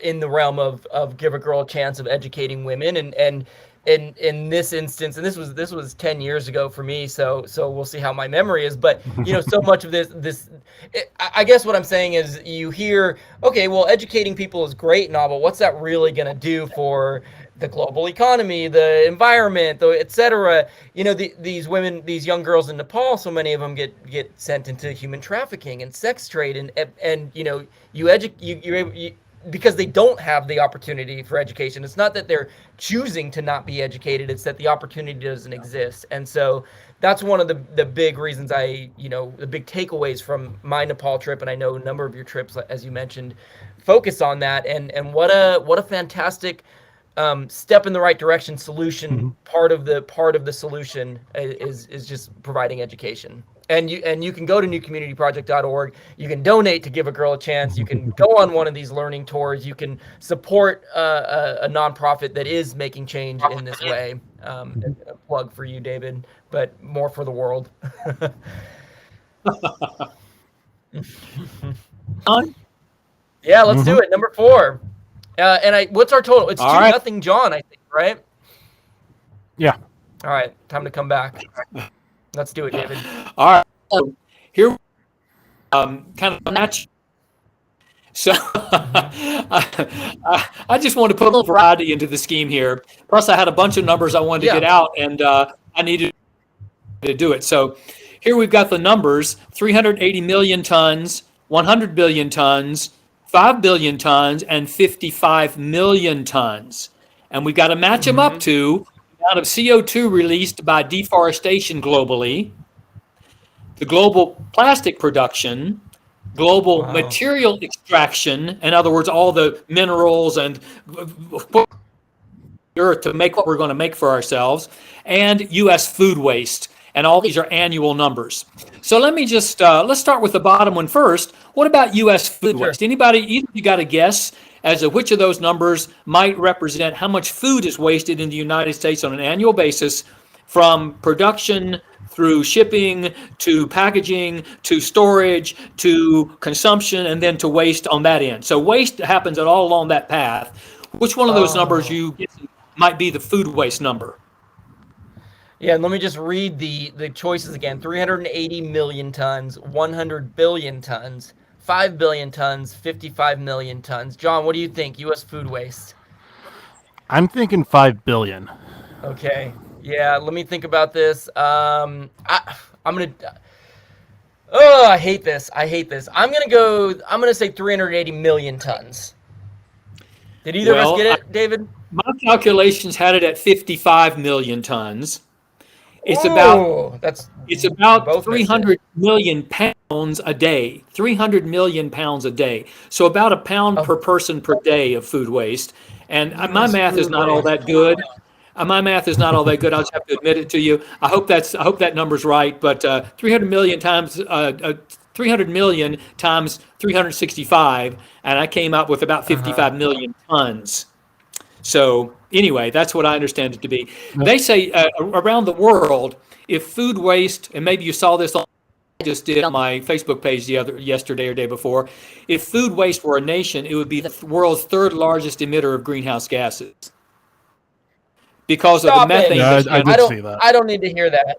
in the realm of Give a Girl a Chance of educating women, and in this instance, and this was 10 years ago for me, so we'll see how my memory is, but so much of I guess what I'm saying is, you hear, okay, well, educating people is great and all, but what's that really going to do for the global economy, the environment, et cetera? These women, these young girls in Nepal, so many of them get sent into human trafficking and sex trade, and you because they don't have the opportunity for education. It's not that they're choosing to not be educated, it's that the opportunity doesn't exist. And so that's one of the big reasons the big takeaways from my Nepal trip, and I know a number of your trips, as you mentioned, focus on that. And what a fantastic step in the right direction solution. Part of the solution is just providing education. And you can go to newcommunityproject.org. You can donate to Give a Girl a Chance. You can go on one of these learning tours. You can support a nonprofit that is making change in this way. A plug for you, David, but more for the world. Yeah, let's do it. Number 4. What's our total? It's 2-0, John, I think, right? Yeah. All right, time to come back. Let's do it, David. All right. So here, kind of a match. So I just wanted to put a little variety into the scheme here. Plus, I had a bunch of numbers I wanted to get out, and I needed to do it. So here we've got the numbers: 380 million tons, 100 billion tons, 5 billion tons, and 55 million tons. And we've got to match them up to the amount of CO2 released by deforestation globally, the global plastic production, global material extraction, in other words, all the minerals and earth to make what we're going to make for ourselves, and U.S. food waste. And all these are annual numbers. So let me just, let's start with the bottom one first. What about U.S. food waste? Anybody, either you got a guess as to which of those numbers might represent how much food is wasted in the United States on an annual basis, from production through shipping to packaging to storage to consumption and then to waste on that end. So waste happens all along that path. Which one of those numbers you guess might be the food waste number? Yeah, and let me just read the choices again. 380 million tons, 100 billion tons, 5 billion tons, 55 million tons. John, what do you think? U.S. food waste? I'm thinking 5 billion. Okay. Yeah, let me think about this. I'm going to... Oh, I hate this. I'm going to say 380 million tons. Did either of us get it, David? My calculations had it at 55 million tons. It's about 300 million pounds a day. 300 million pounds a day. So about a pound per person per day of food waste. And my math is not all that good. My math is not all that good. I'll just have to admit it to you. I hope that number's right. But 300 million times 365, and I came up with about 55 million tons. So anyway, that's what I understand it to be. They say around the world, if food waste, and maybe you saw this I just did on my Facebook page yesterday or day before, if food waste were a nation, it would be the world's 3rd largest emitter of greenhouse gases. Because of the methane. I don't need to hear that.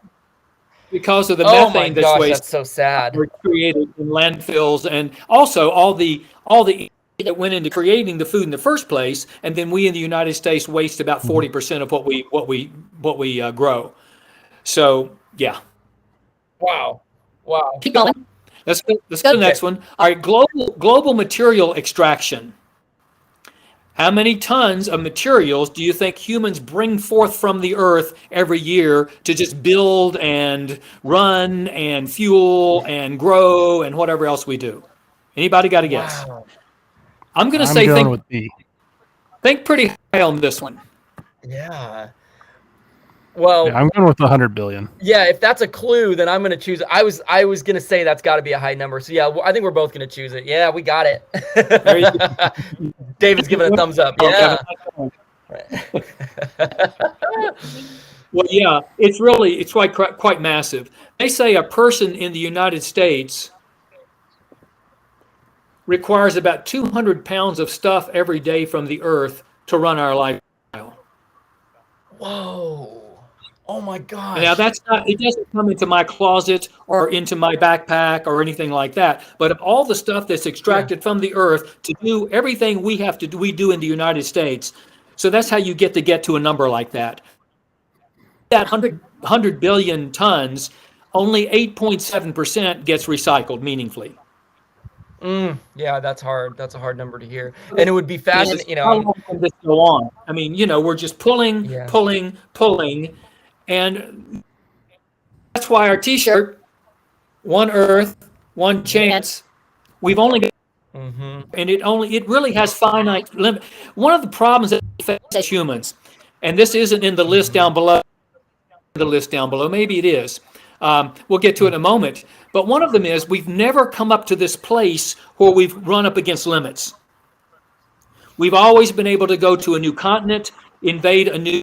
Because of the methane that's wasted. That's so sad. Created in landfills, and also all the that went into creating the food in the first place, and then we in the United States waste about 40% of what we grow. So yeah. Wow. Keep going. Let's go to the next one. All right, global material extraction. How many tons of materials do you think humans bring forth from the earth every year to just build and run and fuel and grow and whatever else we do? Anybody got a guess? Wow. I'm going to say think pretty high on this one. Yeah. Well, I'm going with 100 billion. Yeah, if that's a clue, then I'm going to choose. I was going to say that's got to be a high number. So yeah, I think we're both going to choose it. Yeah, we got it. There you go. David's giving a thumbs up. Yeah. Well, yeah, it's quite massive. They say a person in the United States requires about 200 pounds of stuff every day from the earth to run our lifestyle. Whoa. Oh my gosh. Now it doesn't come into my closet or into my backpack or anything like that. But of all the stuff that's extracted from the earth to do everything we do in the United States. So that's how you get to a number like that. That 100 billion tons, only 8.7% gets recycled meaningfully. Yeah, that's hard. That's a hard number to hear. And it would be fascinating, How long can this go on? I mean, we're just pulling, and that's why our T-shirt, One Earth, One Chance, we've only got And it really has finite limit. One of the problems that we face as humans, and this isn't in the list down below, maybe it is. We'll get to it in a moment. But one of them is we've never come up to this place where we've run up against limits. We've always been able to go to a new continent, invade a new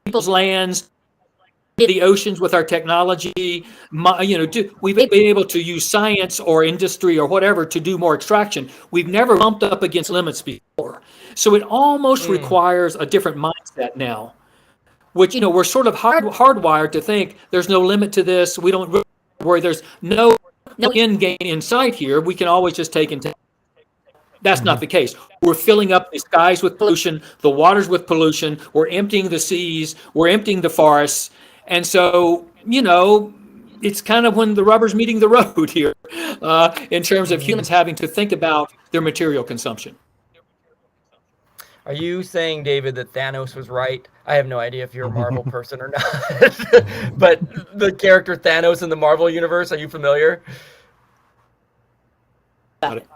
people's lands, the oceans with our technology. We've been able to use science or industry or whatever to do more extraction. We've never bumped up against limits before. So it almost requires a different mindset now, which, we're sort of hardwired to think there's no limit to this. We don't worry. There's no end game in sight here. We can always just take and take. That's not the case. We're filling up the skies with pollution, the waters with pollution. We're emptying the seas. We're emptying the forests. And so, it's kind of when the rubber's meeting the road here in terms of humans having to think about their material consumption. Are you saying, David, that Thanos was right? I have no idea if you're a Marvel person or not. But the character Thanos in the Marvel universe, are you familiar? Got it.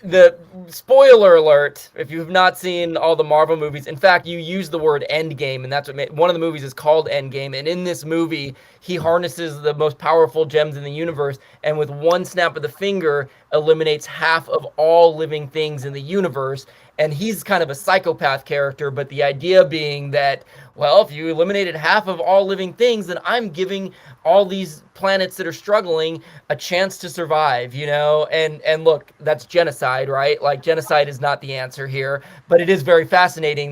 The spoiler alert, if you have not seen all the Marvel movies, in fact, you use the word Endgame, and that's what one of the movies is called Endgame. And in this movie, he harnesses the most powerful gems in the universe, and with one snap of the finger, eliminates half of all living things in the universe. And he's kind of a psychopath character, but the idea being that, well, if you eliminated half of all living things, then I'm giving all these planets that are struggling a chance to survive, and look, that's genocide, right? Like, genocide is not the answer here, but it is very fascinating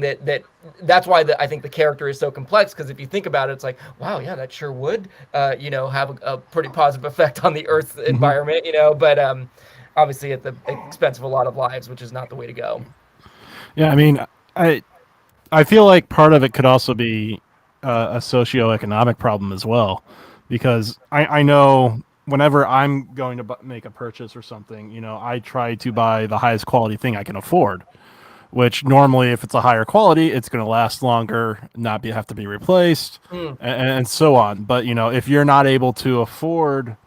that's why I think the character is so complex, because if you think about it, it's like, wow, yeah, that sure would, have a pretty positive effect on the Earth's environment, but obviously at the expense of a lot of lives, which is not the way to go. Yeah, I mean, I feel like part of it could also be a socioeconomic problem as well, because I know whenever I'm going to make a purchase or something, I try to buy the highest quality thing I can afford, which normally if it's a higher quality, it's going to last longer, not have to be replaced, and so on. But, if you're not able to afford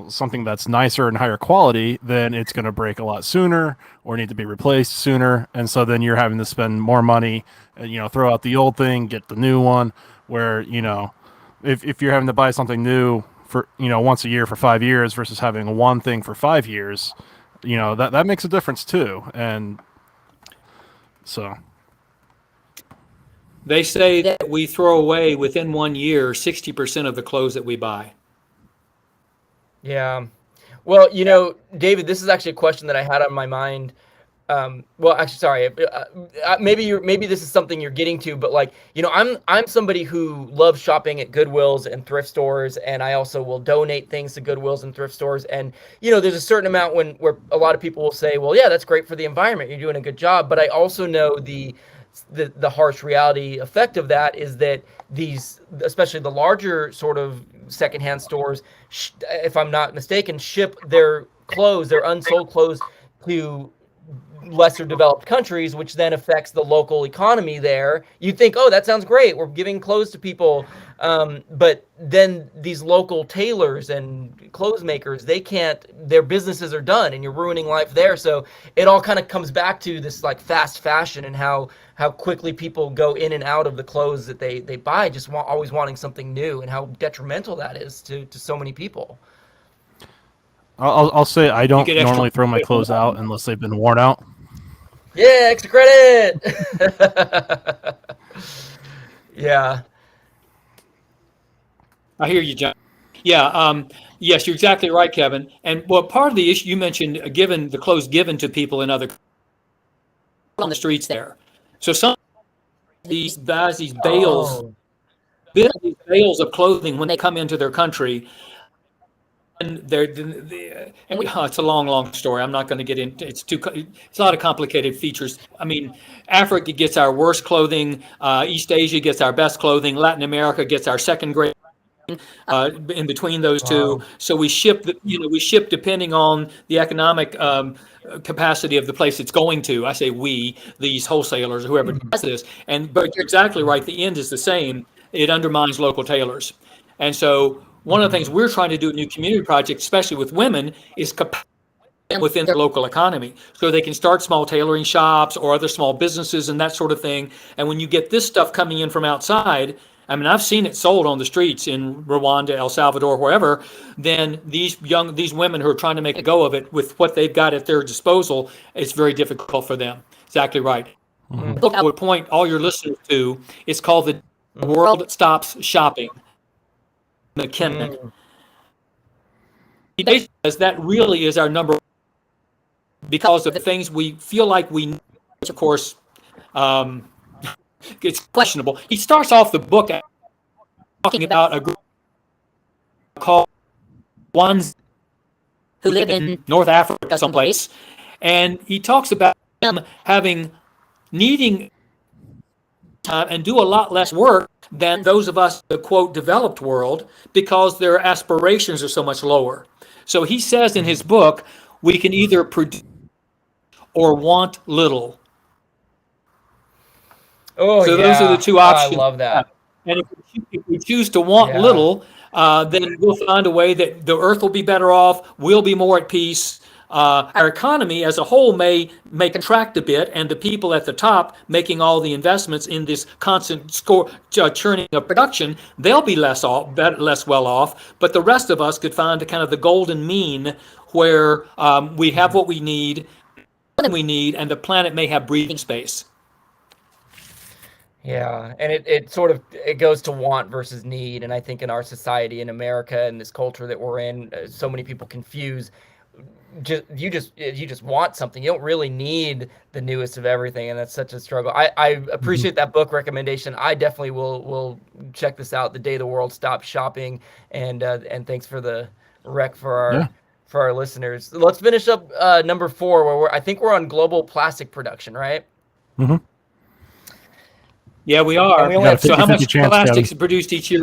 something that's nicer and higher quality, then it's going to break a lot sooner or need to be replaced sooner. And so then you're having to spend more money, throw out the old thing, get the new one, where, if you're having to buy something new for, once a year for 5 years versus having one thing for 5 years, that makes a difference too. And so they say that we throw away within 1 year 60% of the clothes that we buy. Yeah. Well, David, this is actually a question that I had on my mind. Maybe this is something you're getting to, but I'm somebody who loves shopping at Goodwills and thrift stores, and I also will donate things to Goodwills and thrift stores. And there's a certain amount where a lot of people will say, well, yeah, that's great for the environment, you're doing a good job. But I also know the harsh reality effect of that is that these, especially the larger sort of secondhand stores, if I'm not mistaken, ship their unsold clothes to lesser developed countries, which then affects the local economy there. You think, oh, that sounds great, we're giving clothes to people, but then these local tailors and clothes makers, their businesses are done, and you're ruining life there. So it all kind of comes back to this fast fashion and how quickly people go in and out of the clothes that they buy, just always wanting something new, and how detrimental that is to so many people. I'll say I don't normally throw my clothes out unless they've been worn out. Yeah, extra credit. Yeah. I hear you, John. Yeah. Yes, you're exactly right, Kevin. And part of the issue you mentioned, given the clothes given to people in other on the streets there. So some these bales, these bales of clothing when they come into their country. And it's a long story. I'm not going to get into it's a lot of complicated features. I mean, Africa gets our worst clothing, East Asia gets our best clothing, Latin America gets our second grade in between those two. So we ship depending on the economic capacity of the place it's going to. I say we, these wholesalers, whoever does this. But you're exactly right. The end is the same. It undermines local tailors. And so one of the things we're trying to do at New Community Project, especially with women, is within their local economy. So they can start small tailoring shops or other small businesses and that sort of thing. And when you get this stuff coming in from outside, I mean, I've seen it sold on the streets in Rwanda, El Salvador, wherever, then these women who are trying to make a go of it with what they've got at their disposal, it's very difficult for them. Exactly right. Mhm. The book I would point all your listeners to, it's called The World Stops Shopping, McKinnon. He basically says that really is our number one, because of the things we feel like we know, which of course, it's questionable. He starts off the book talking about a group called ones who live in North Africa someplace, and he talks about them needing time and do a lot less work than those of us, the quote developed world, because their aspirations are so much lower. So he says in his book, we can either produce or want little. Oh, So yeah. those are the two options. I love that. And if we choose to want Yeah. little, then we'll find a way that the earth will be better off, we'll be more at peace. Our economy as a whole may contract a bit, and the people at the top making all the investments in this constant churning of production, they'll be less well off. But the rest of us could find kind of the golden mean where we have what we need, and the planet may have breathing space. Yeah, and it sort of it goes to want versus need, and I think in our society in America and this culture that we're in, so many people confuse. You just want something. You don't really need the newest of everything, and that's such a struggle. I appreciate that book recommendation. I definitely will check this out. The Day the World Stops Shopping, and thanks for the rec for our listeners. Let's finish up number 4, where I think we're on global plastic production, right? Mm-hmm. Yeah, we are. And we only have So how 50-50 much chance, plastics Kevin. is produced each year?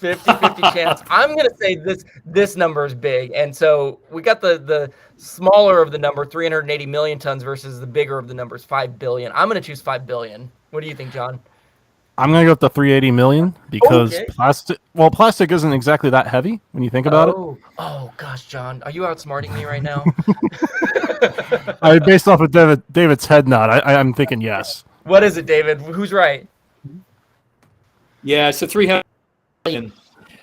50-50 chance. I'm gonna say this number is big, and so we got the smaller of the number, 380 million tons, versus the bigger of the numbers, 5 billion. I'm gonna choose 5 billion. What do you think, John? I'm gonna go with the 380 million because Okay. plastic isn't exactly that heavy when you think about it. Oh gosh, John, are you outsmarting me right now? Based off of David's head nod, I'm thinking yes. What is it, David? Who's right? Yeah, it's a 300 million.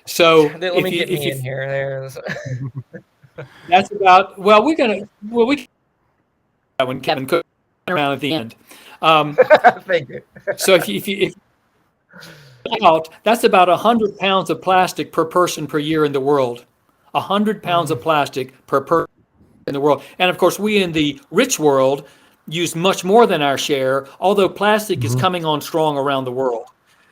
So Let me get me in here. that's about, we when Kevin Cook around at the end. Thank you. So if that's about 100 pounds of plastic per person per year in the world. 100 pounds of plastic per person in the world. And of course, we in the rich world use much more than our share, although plastic is coming on strong around the world,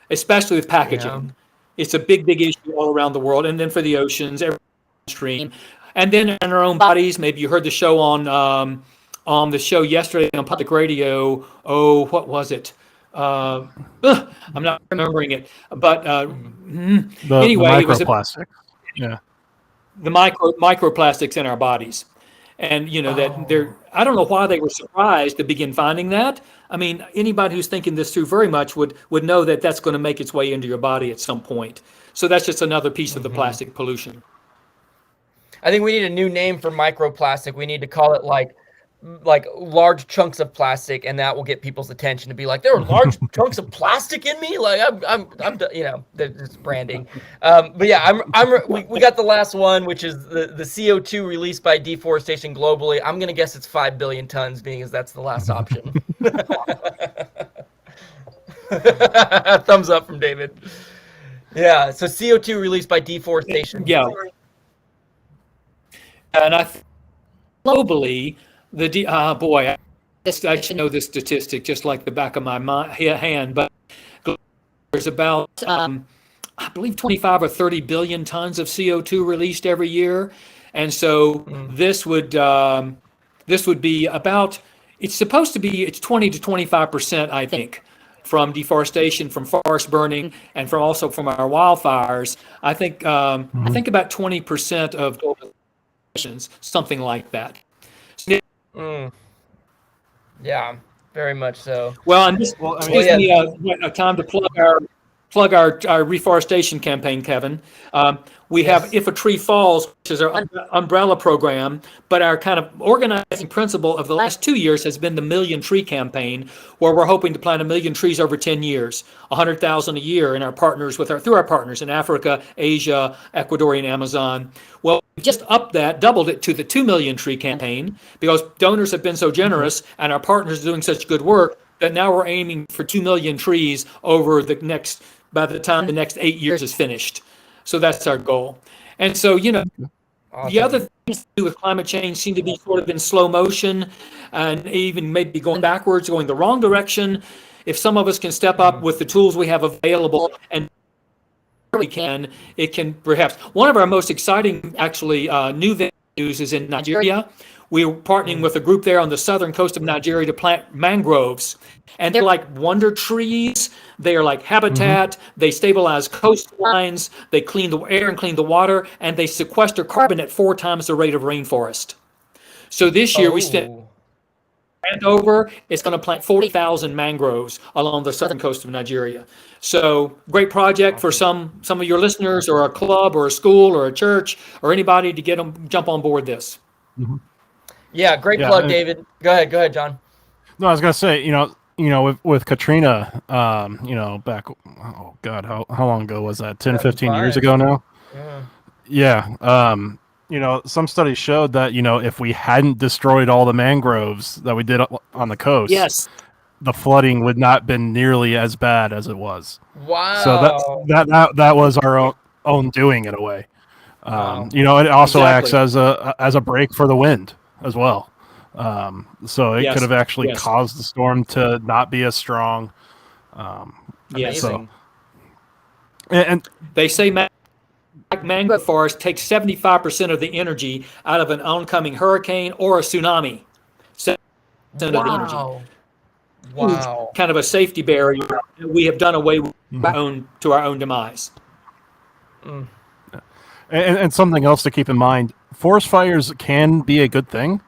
especially with packaging. Yeah. It's a big issue all around the world. And then for the oceans, every stream. And then in our own bodies, maybe you heard the show on the show yesterday on public radio. Oh, what was it? I'm not remembering it. But anyway, it was microplastic. Yeah. the microplastics in our bodies. And that I don't know why they were surprised to begin finding that. I mean, anybody who's thinking this through very much would know that that's going to make its way into your body at some point. So that's just another piece of the plastic pollution. I think we need a new name for microplastic. We need to call it like large chunks of plastic, and that will get people's attention to be like, there are large chunks of plastic in me. Like I'm it's branding. But yeah, we got the last one, which is the CO2 released by deforestation globally. I'm gonna guess it's 5 billion tons, being as that's the last option. Thumbs up from David. Yeah, so CO2 released by deforestation. Yeah. And globally, I should know this statistic just like the back of my hand, but there's about, I believe 25 or 30 billion tons of CO2 released every year. And so this would be about, it's 20 to 25%, I think, from deforestation, from forest burning, and also from our wildfires. I think about 20% of global emissions, something like that. Yeah, very much so. Well, and this gives me a time to plug plug our reforestation campaign, Kevin. We have If a Tree Falls, which is our umbrella program, but our kind of organizing principle of the last 2 years has been the Million Tree Campaign, where we're hoping to plant 1 million trees over 10 years, 100,000 a year in our partners through our partners in Africa, Asia, Ecuador, and Amazon. Well, we just upped that, doubled it to the 2 million tree campaign because donors have been so generous and our partners are doing such good work that now we're aiming for 2 million trees by the time the next 8 years is finished. So that's our goal. And so, the other things to do with climate change seem to be sort of in slow motion and even maybe going backwards, going the wrong direction. If some of us can step up with the tools we have available and we can, it can perhaps. One of our most exciting, actually, new venues is in Nigeria. We're partnering with a group there on the southern coast of Nigeria to plant mangroves. And they're like wonder trees. They are like habitat. They stabilize coastlines. They clean the air and clean the water. And they sequester carbon at 4 times the rate of rainforest. So this year we spent over. It's going to plant 40,000 mangroves along the southern coast of Nigeria. So great project for some of your listeners or a club or a school or a church or anybody to get them jump on board this. Yeah, great plug, David. Go ahead, John. No, I was gonna say, with Katrina, back, oh God, how long ago was that? 10, 15 years ago now? Yeah. Some studies showed that, if we hadn't destroyed all the mangroves that we did on the coast, yes, the flooding would not been nearly as bad as it was. Wow. So that was our own doing in a way. It also acts as a brake for the wind as well. So it could have actually caused the storm to not be as strong. Yes. So, and they say mangrove forest takes 75% of the energy out of an oncoming hurricane or a tsunami. 70% of the energy. Wow. Kind of a safety barrier that we have done away with to our own demise. And something else to keep in mind, forest fires can be a good thing.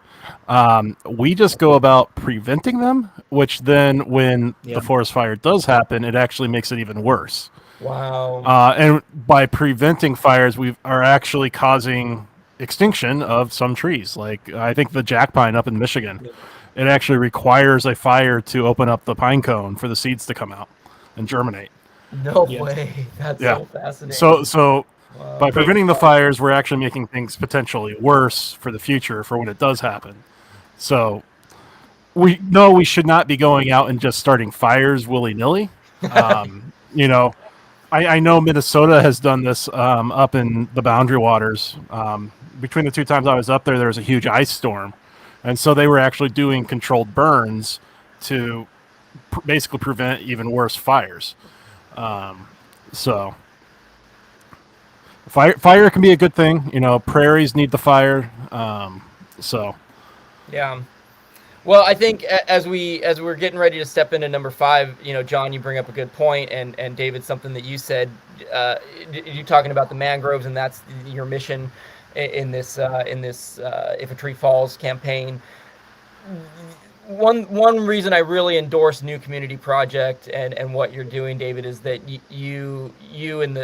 We just go about preventing them, which then when the forest fire does happen, it actually makes it even worse. Wow. And by preventing fires, we are actually causing extinction of some trees. Like I think the jack pine up in Michigan, it actually requires a fire to open up the pine cone for the seeds to come out and germinate. No way. That's so fascinating. So by preventing the fires, we're actually making things potentially worse for the future for when it does happen. So we know we should not be going out and just starting fires willy-nilly. I know Minnesota has done this up in the Boundary Waters. Between the 2 times I was up there was a huge ice storm. And so they were actually doing controlled burns to basically prevent even worse fires. So fire can be a good thing. Prairies need the fire. Yeah. Well, I think as we're getting ready to step into number 5, John, you bring up a good point, and David, something that you said, you're talking about the mangroves, and that's your mission in this If a Tree Falls campaign. One reason I really endorse New Community Project and what you're doing, David, is that you and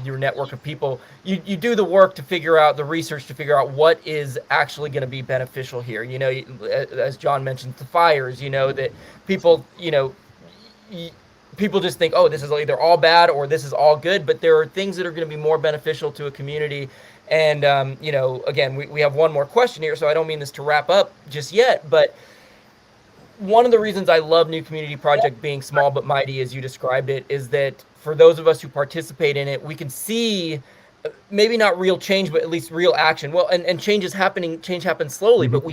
your network of people, you do the work to figure out the research to figure out what is actually going to be beneficial here. As John mentioned, the fires. That people people just think, oh, this is either all bad or this is all good, but there are things that are going to be more beneficial to a community. And again, we have one more question here, so I don't mean this to wrap up just yet, but one of the reasons I love New Community Project being small but mighty, as you described it, is that for those of us who participate in it, we can see maybe not real change, but at least real action. Well, and change happens slowly, but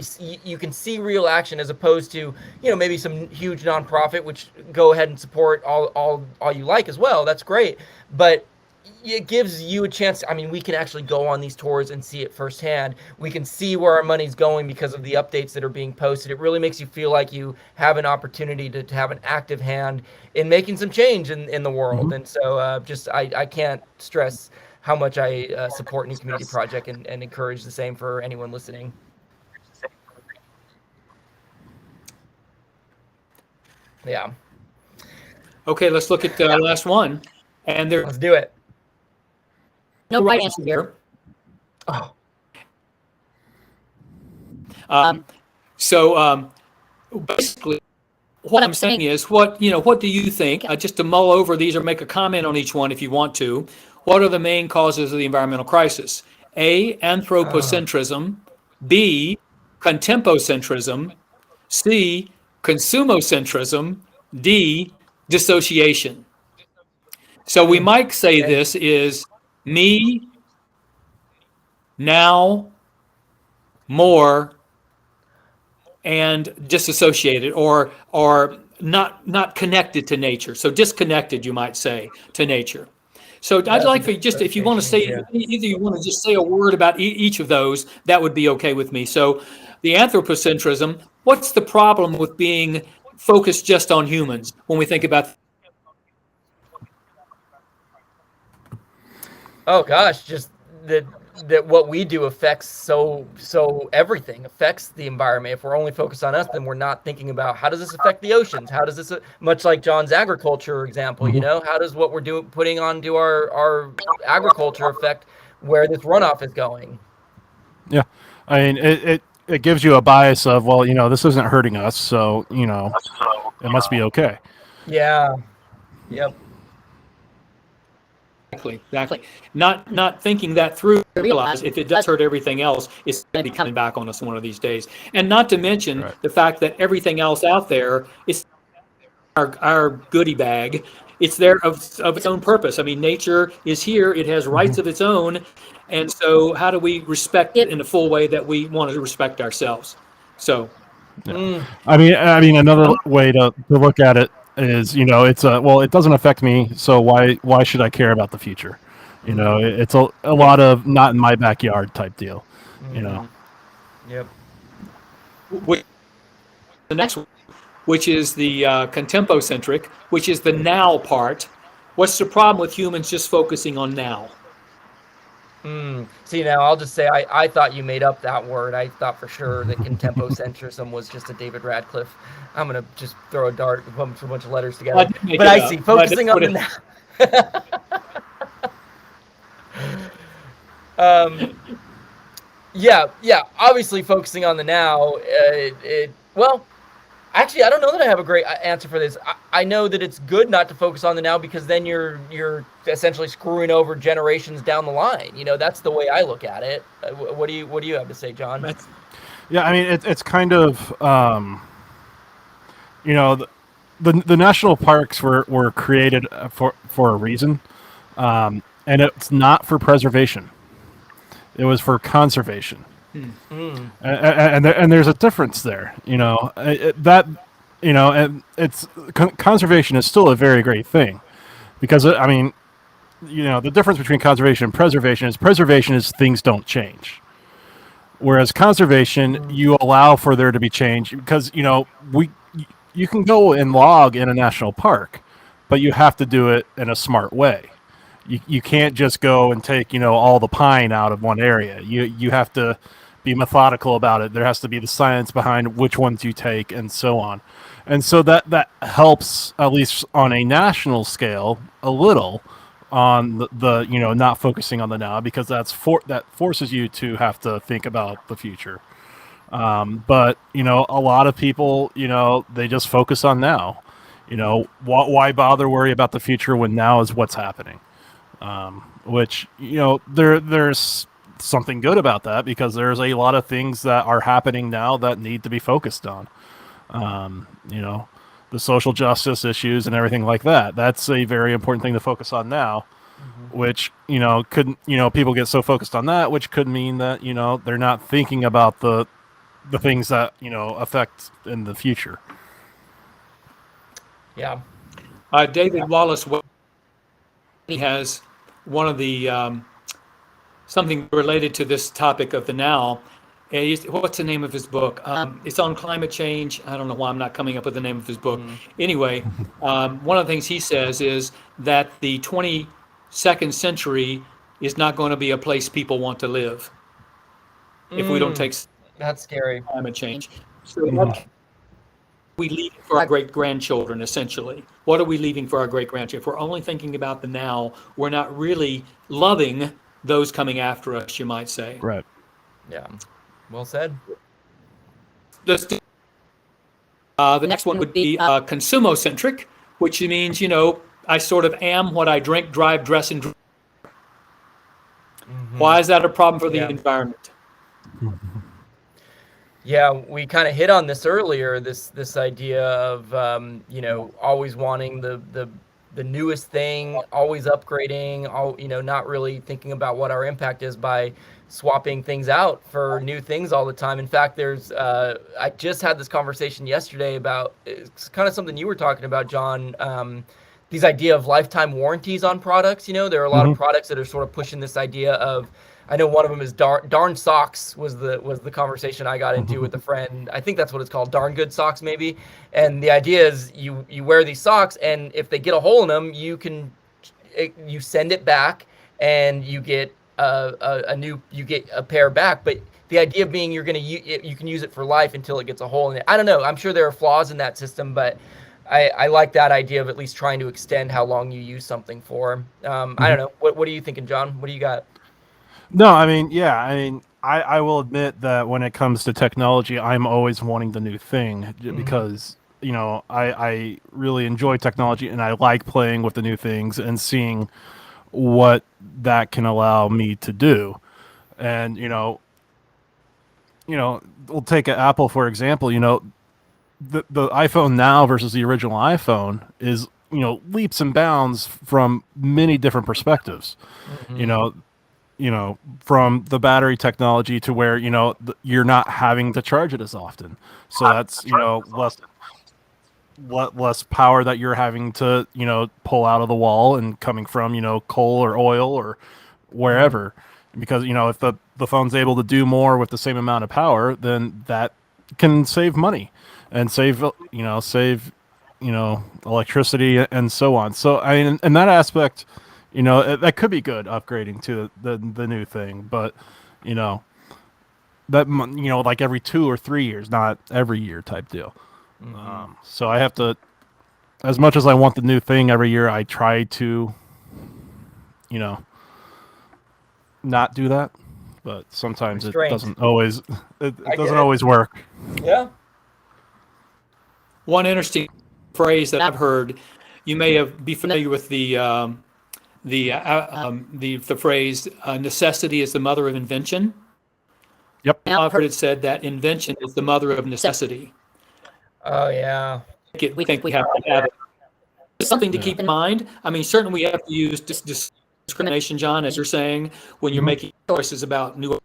you can see real action as opposed to, maybe some huge nonprofit, which go ahead and support all you like as well. That's great. But it gives you a chance. I mean, we can actually go on these tours and see it firsthand. We can see where our money's going because of the updates that are being posted. It really makes you feel like you have an opportunity to have an active hand in making some change in the world. And so I can't stress how much I support New Community Project and encourage the same for anyone listening. Yeah. Okay, let's look at the last one. And there's Let's do it. no right answer there. Oh, So basically, what I'm saying is, what do you think? Just to mull over these or make a comment on each one if you want to. What are the main causes of the environmental crisis? A, anthropocentrism. B, contempocentrism. C, consumocentrism. D, dissociation. So we might say this is me, now, more, and disassociated, or not connected to nature. So disconnected, you might say, to nature. So I'd like for you just, if you want to say, either you want to just say a word about each of those, that would be okay with me. So the anthropocentrism, what's the problem with being focused just on humans when we think about? oh gosh, just that what we do affects so everything affects the environment. If we're only focused on us, then we're not thinking about how does this affect the oceans? How does this, much like John's agriculture example, you know, how does what we're doing, putting onto our agriculture affect where this runoff is going? Yeah, I mean, it gives you a bias of, well, you know, this isn't hurting us, so you know, it must be okay. Yeah. Yep. Exactly. Not thinking that through, realize if it does hurt everything else, it's going to be coming back on us one of these days. And not to mention the fact that everything else out there is our goodie bag. It's there of its own purpose. I mean, nature is here. It has rights of its own. And so how do we respect it in a full way that we want to respect ourselves? So, I mean, another way to look at it is, you know, it's well, it doesn't affect me, so why should I care about the future? You know, it's a lot of not in my backyard type deal, you know. Yep. The next one, which is the contempocentric, which is the now part. What's the problem with humans just focusing on now? See, now I'll just say I thought you made up that word. I thought for sure that contempocentrism was just a David Radcliffe. I'm gonna just throw a dart and put a bunch of letters together. But I see focusing on the now. Yeah. Obviously, focusing on the now. Well, actually, I don't know that I have a great answer for this. I know that it's good not to focus on the now because then you're essentially screwing over generations down the line. You know, that's the way I look at it. What do you have to say, John? Yeah, I mean, it's kind of, you know, the national parks were created for a reason, and it's not for preservation. It was for conservation. And there's a difference there, you know, and it's conservation is still a very great thing because, I mean, you know, the difference between conservation and preservation is things don't change. Whereas conservation, you allow for there to be change because, you know, you can go and log in a national park, but you have to do it in a smart way. You can't just go and take, you know, all the pine out of one area. You have to be methodical about it. There has to be the science behind which ones you take and so on. And so that helps, at least on a national scale, a little on the you know, not focusing on the now, because that forces you to have to think about the future. But, you know, a lot of people, you know, they just focus on now. You know, why bother worry about the future when now is what's happening? Which, you know, there's something good about that because there's a lot of things that are happening now that need to be focused on. You know, the social justice issues and everything like that. That's a very important thing to focus on now, which, you know, people get so focused on that, which could mean that, you know, they're not thinking about the things that, you know, affect in the future. Yeah. David Wallace, he has one of the something related to this topic of the now. What's the name of his book? It's on climate change. I don't know why I'm not coming up with the name of his book. Anyway, one of the things he says is that the 22nd century is not going to be a place people want to live if we don't take that's scary. climate change. So we leaving for our great grandchildren, essentially? What are we leaving for our great grandchildren? If we're only thinking about the now, we're not really loving those coming after us, you might say. Right. Yeah. Well said. The next one would be consumocentric, which means, you know, I sort of am what I drink, drive, dress, and drink. Why is that a problem for the Yeah. environment? Yeah, we kind of hit on this earlier. This idea of you know, always wanting the newest thing, always upgrading, not really thinking about what our impact is by swapping things out for new things all the time. In fact, there's I just had this conversation yesterday about, it's kind of something you were talking about, John. These idea of lifetime warranties on products. You know, there are a lot of products that are sort of pushing this idea of, I know one of them is darn socks was the conversation I got into with a friend. I think that's what it's called, darn good socks maybe. And the idea is you wear these socks, and if they get a hole in them, you send it back and you get you get a pair back. But the idea being you can use it for life until it gets a hole in it. I don't know. I'm sure there are flaws in that system, but I like that idea of at least trying to extend how long you use something for. I don't know. What are you thinking, John? What do you got? No, I mean, yeah, I will admit that when it comes to technology, I'm always wanting the new thing because, you know, I really enjoy technology and I like playing with the new things and seeing what that can allow me to do. And, you know, we'll take Apple, for example. You know, the iPhone now versus the original iPhone is, you know, leaps and bounds from many different perspectives. You know, from the battery technology to where, you know, you're not having to charge it as often. So that's, you know, less power that you're having to, you know, pull out of the wall and coming from, you know, coal or oil or wherever. Because, you know, if the phone's able to do more with the same amount of power, then that can save money and save electricity and so on. So, I mean, in that aspect, you know, that could be good, upgrading to the new thing, but, you know, that, you know, like every 2 or 3 years, not every year type deal. So I have to, as much as I want the new thing every year, I try to, you know, not do that, but sometimes it doesn't always, it doesn't always work. Yeah. One interesting phrase that I've heard, you may be familiar with the phrase necessity is the mother of invention. Yep. Now I've heard it said that invention is the mother of necessity. Oh yeah. We think we have to have it. It's something to keep in mind. I mean, certainly we have to use discrimination, John, as you're saying, when you're making choices about new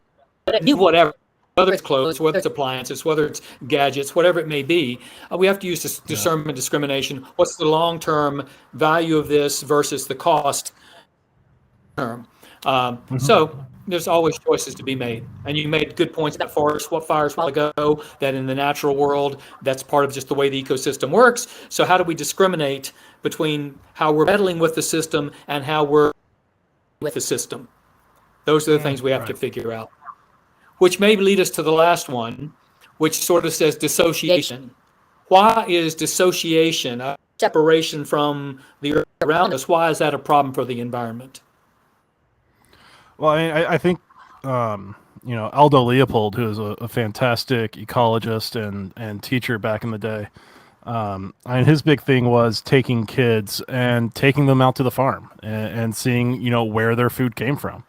whatever, whether it's clothes, whether it's appliances, whether it's gadgets, whatever it may be. We have to use this discernment discrimination. What's the long-term value of this versus the cost term? So there's always choices to be made. And you made good points about forest fires a while ago, that in the natural world, that's part of just the way the ecosystem works. So how do we discriminate between how we're meddling with the system and how we're with the system? Those are the things we have to figure out. Which may lead us to the last one, which sort of says dissociation. Why is dissociation, a separation from the earth around us, why is that a problem for the environment? Well, I think, you know, Aldo Leopold, who is a fantastic ecologist and teacher back in the day, and his big thing was taking kids and taking them out to the farm and seeing, you know, where their food came from.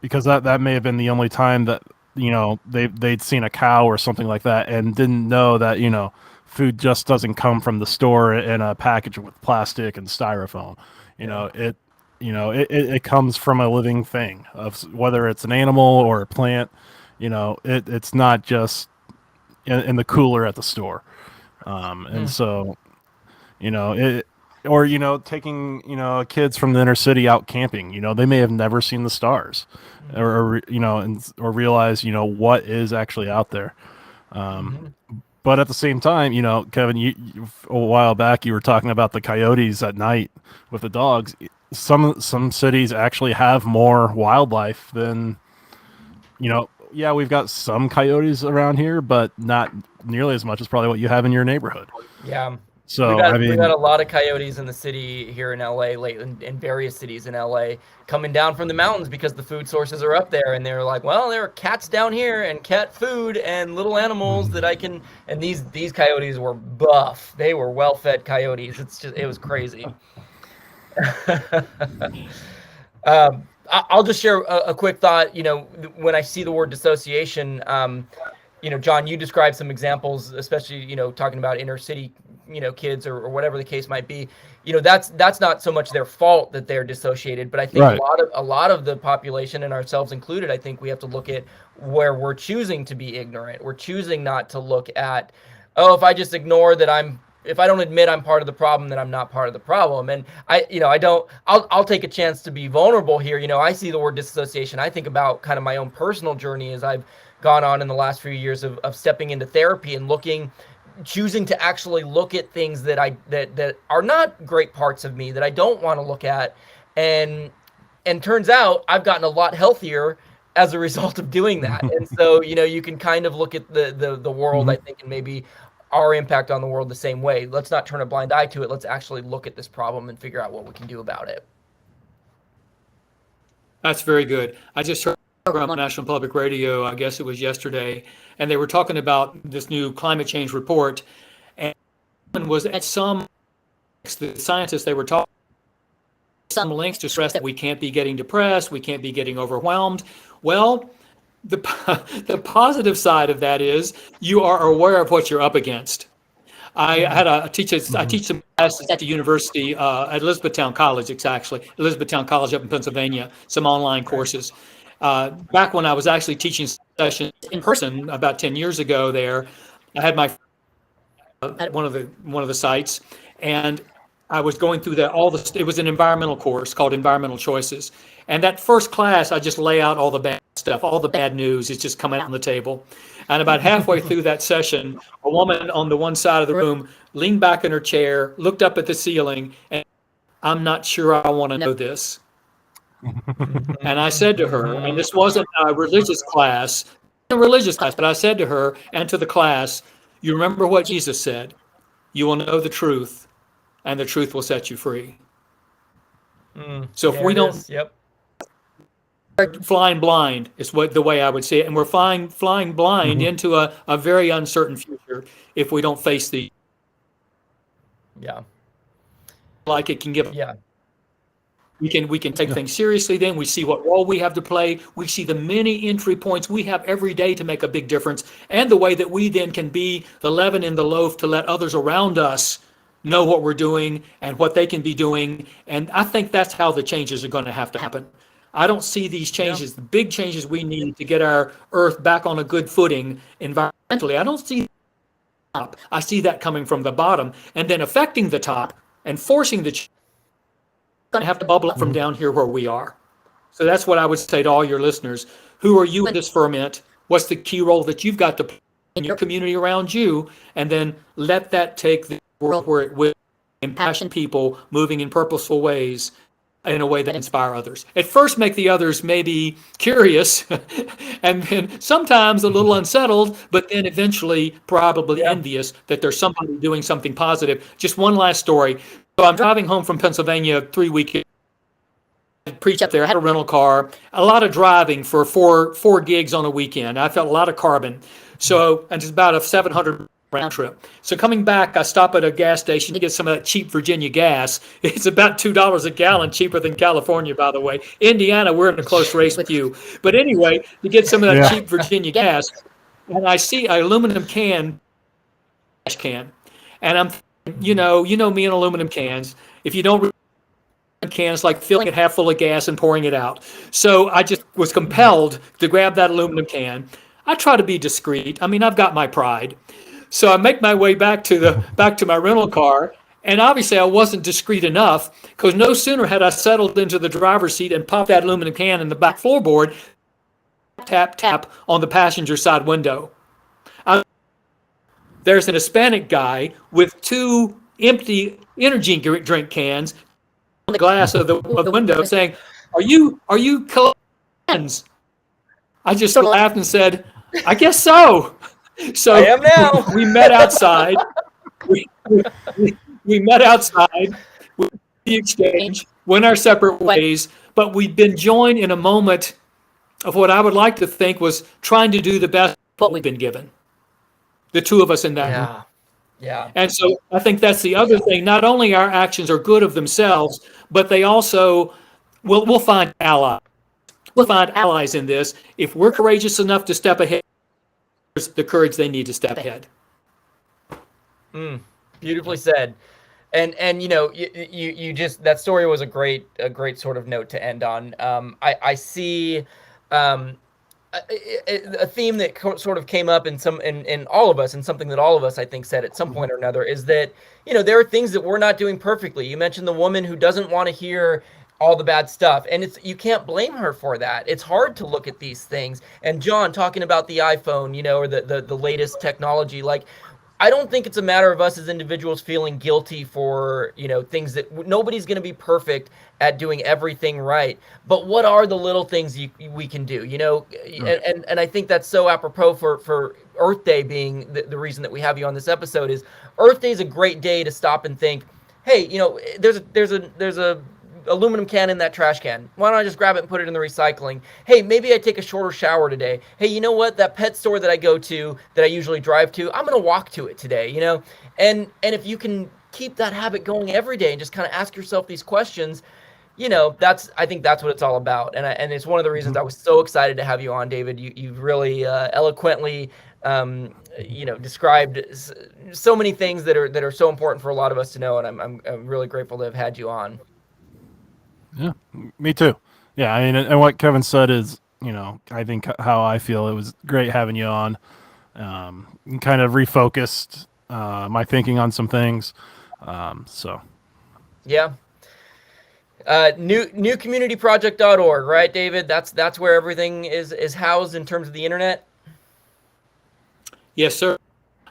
Because that may have been the only time that, you know, they'd seen a cow or something like that and didn't know that, you know, food just doesn't come from the store in a package with plastic and styrofoam. It comes from a living thing, of whether it's an animal or a plant. You know, it's not just in the cooler at the store. And so, you know, or, you know, taking, you know, kids from the inner city out camping, you know, they may have never seen the stars or you know, or realize, you know, what is actually out there. But at the same time, you know, Kevin, you a while back, you were talking about the coyotes at night with the dogs. Some cities actually have more wildlife than, you know, yeah, we've got some coyotes around here, but not nearly as much as probably what you have in your neighborhood. Yeah. So we mean, got a lot of coyotes in the city here in LA, in various cities in LA, coming down from the mountains because the food sources are up there, and they're like, well, there are cats down here and cat food and little animals that I can. And these coyotes were buff; they were well-fed coyotes. It was crazy. I'll just share a quick thought. When I see the word dissociation, John, you described some examples, especially talking about inner city kids or whatever the case might be. That's not so much their fault that they're dissociated, but I think right. a lot of the population, and ourselves included, I think we have to look at where we're choosing to be ignorant. We're choosing not to look at, if I just ignore that if I don't admit I'm part of the problem, then I'm not part of the problem. And I'll take a chance to be vulnerable here. I see the word dissociation. I think about kind of my own personal journey as I've gone on in the last few years of stepping into therapy and choosing to actually look at things that are not great parts of me that I don't want to look at. And turns out I've gotten a lot healthier as a result of doing that. And so, you can kind of look at the world, I think, and maybe our impact on the world the same way. Let's not turn a blind eye to it. Let's actually look at this problem and figure out what we can do about it. That's very good. I just heard a program on National Public Radio, I guess it was yesterday, and they were talking about this new climate change report, and was at the scientists they were talking some links to stress that we can't be getting depressed, we can't be getting overwhelmed. Well, the positive side of that is you are aware of what you're up against. I teach some classes at the university at Elizabethtown College. It's actually Elizabethtown College up in Pennsylvania. Some online courses. Back when I was actually teaching sessions in person about 10 years ago, there I had my at one of the sites, and I was going through that it was an environmental course called Environmental Choices. And that first class, I just lay out all the bad stuff, all the bad news is just coming out on the table. And about halfway through that session, a woman on the one side of the room leaned back in her chair, looked up at the ceiling, and I'm not sure I want to know this. And I said to her, and this wasn't a religious class, but I said to her and to the class, you remember what Jesus said? You will know the truth, and the truth will set you free. So if we don't, flying blind is the way I would say it, and we're flying blind into a very uncertain future if we don't face the like it can give. We can take things seriously. Then we see what role we have to play. We see the many entry points we have every day to make a big difference, and the way that we then can be the leaven in the loaf to let others around us know what we're doing and what they can be doing. And I think that's how the changes are going to have to happen. I don't see these changes, the big changes we need to get our earth back on a good footing environmentally. I don't see top. I see that coming from the bottom and then affecting the top and forcing the change. Going to have to bubble up from down here where we are. So that's what I would say to all your listeners. Who are you in this ferment? What's the key role that you've got to play in your community around you? And then let that take the world where it will, impassion people moving in purposeful ways in a way that inspire others. At first, make the others maybe curious and then sometimes a little unsettled, but then eventually probably envious that there's somebody doing something positive. Just one last story. So I'm driving home from Pennsylvania 3 weekends. I preached up there, I had a rental car, a lot of driving for four gigs on a weekend. I felt a lot of carbon. So, and it's about a 700 round trip. So coming back, I stop at a gas station to get some of that cheap Virginia gas. It's about $2 a gallon, cheaper than California, by the way. Indiana, we're in a close race with you. But anyway, to get some of that cheap Virginia gas, and I see an aluminum can, and I'm, you know me and aluminum cans. If you don't can, it's like filling it half full of gas and pouring it out. So I just was compelled to grab that aluminum can. I try to be discreet. I mean, I've got my pride. So I make my way back to my rental car, and obviously I wasn't discreet enough because no sooner had I settled into the driver's seat and popped that aluminum can in the back floorboard, tap on the passenger side window. There's an Hispanic guy with 2 empty energy drink cans on the glass of the window saying, "Are you cans?" I just sort of laughed and said, I guess so. So I am now. we met outside. We met outside. We did the exchange, went our separate ways, but we've been joined in a moment of what I would like to think was trying to do the best what we've been given. The two of us in that. Yeah. Yeah. And so I think that's the other thing. Not only our actions are good of themselves, but they also we'll find allies. We'll find allies in this if we're courageous enough to step ahead. There's the courage they need to step ahead. Beautifully said. And you know, you just, that story was a great sort of note to end on. I see a theme that sort of came up in all of us, and something that all of us, I think, said at some point or another, is that, you know, there are things that we're not doing perfectly. You mentioned the woman who doesn't want to hear all the bad stuff, and you can't blame her for that. It's hard to look at these things. And John, talking about the iPhone, you know, or the latest technology, like, I don't think it's a matter of us as individuals feeling guilty for, you know, things that nobody's going to be perfect at doing everything right. But what are the little things we can do, you know? And I think that's so apropos for Earth Day being the reason that we have you on this episode. Is Earth Day is a great day to stop and think, hey, you know, there's a aluminum can in that trash can. Why don't I just grab it and put it in the recycling? Hey, maybe I take a shorter shower today. Hey, you know what? That pet store that I go to, that I usually drive to, I'm going to walk to it today, you know? And if you can keep that habit going every day and just kind of ask yourself these questions, you know, I think that's what it's all about. And it's one of the reasons I was so excited to have you on, David. You've really eloquently, you know, described so many things that are so important for a lot of us to know. And I'm really grateful to have had you on. Yeah, me too. Yeah, I mean, and what Kevin said is, you know, I think how I feel. It was great having you on. And kind of refocused my thinking on some things. So. Yeah. Newcommunityproject.org, right, David? That's where everything is housed in terms of the internet. Yes, sir.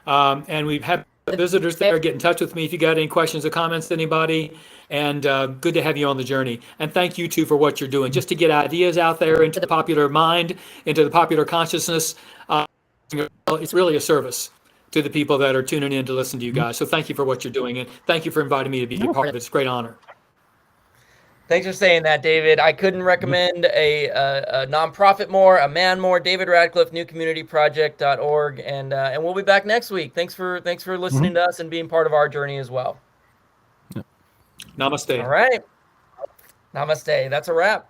And we've had visitors there. Get in touch with me if you got any questions or comments, anybody. And good to have you on the journey. And thank you, too, for what you're doing. Just to get ideas out there into the popular mind, into the popular consciousness. It's really a service to the people that are tuning in to listen to you guys. So thank you for what you're doing. And thank you for inviting me to be a part of it. It's a great honor. Thanks for saying that, David. I couldn't recommend a nonprofit more, a man more. David Radcliffe, newcommunityproject.org, and we'll be back next week. Thanks for listening to us and being part of our journey as well. Namaste. All right. Namaste. That's a wrap.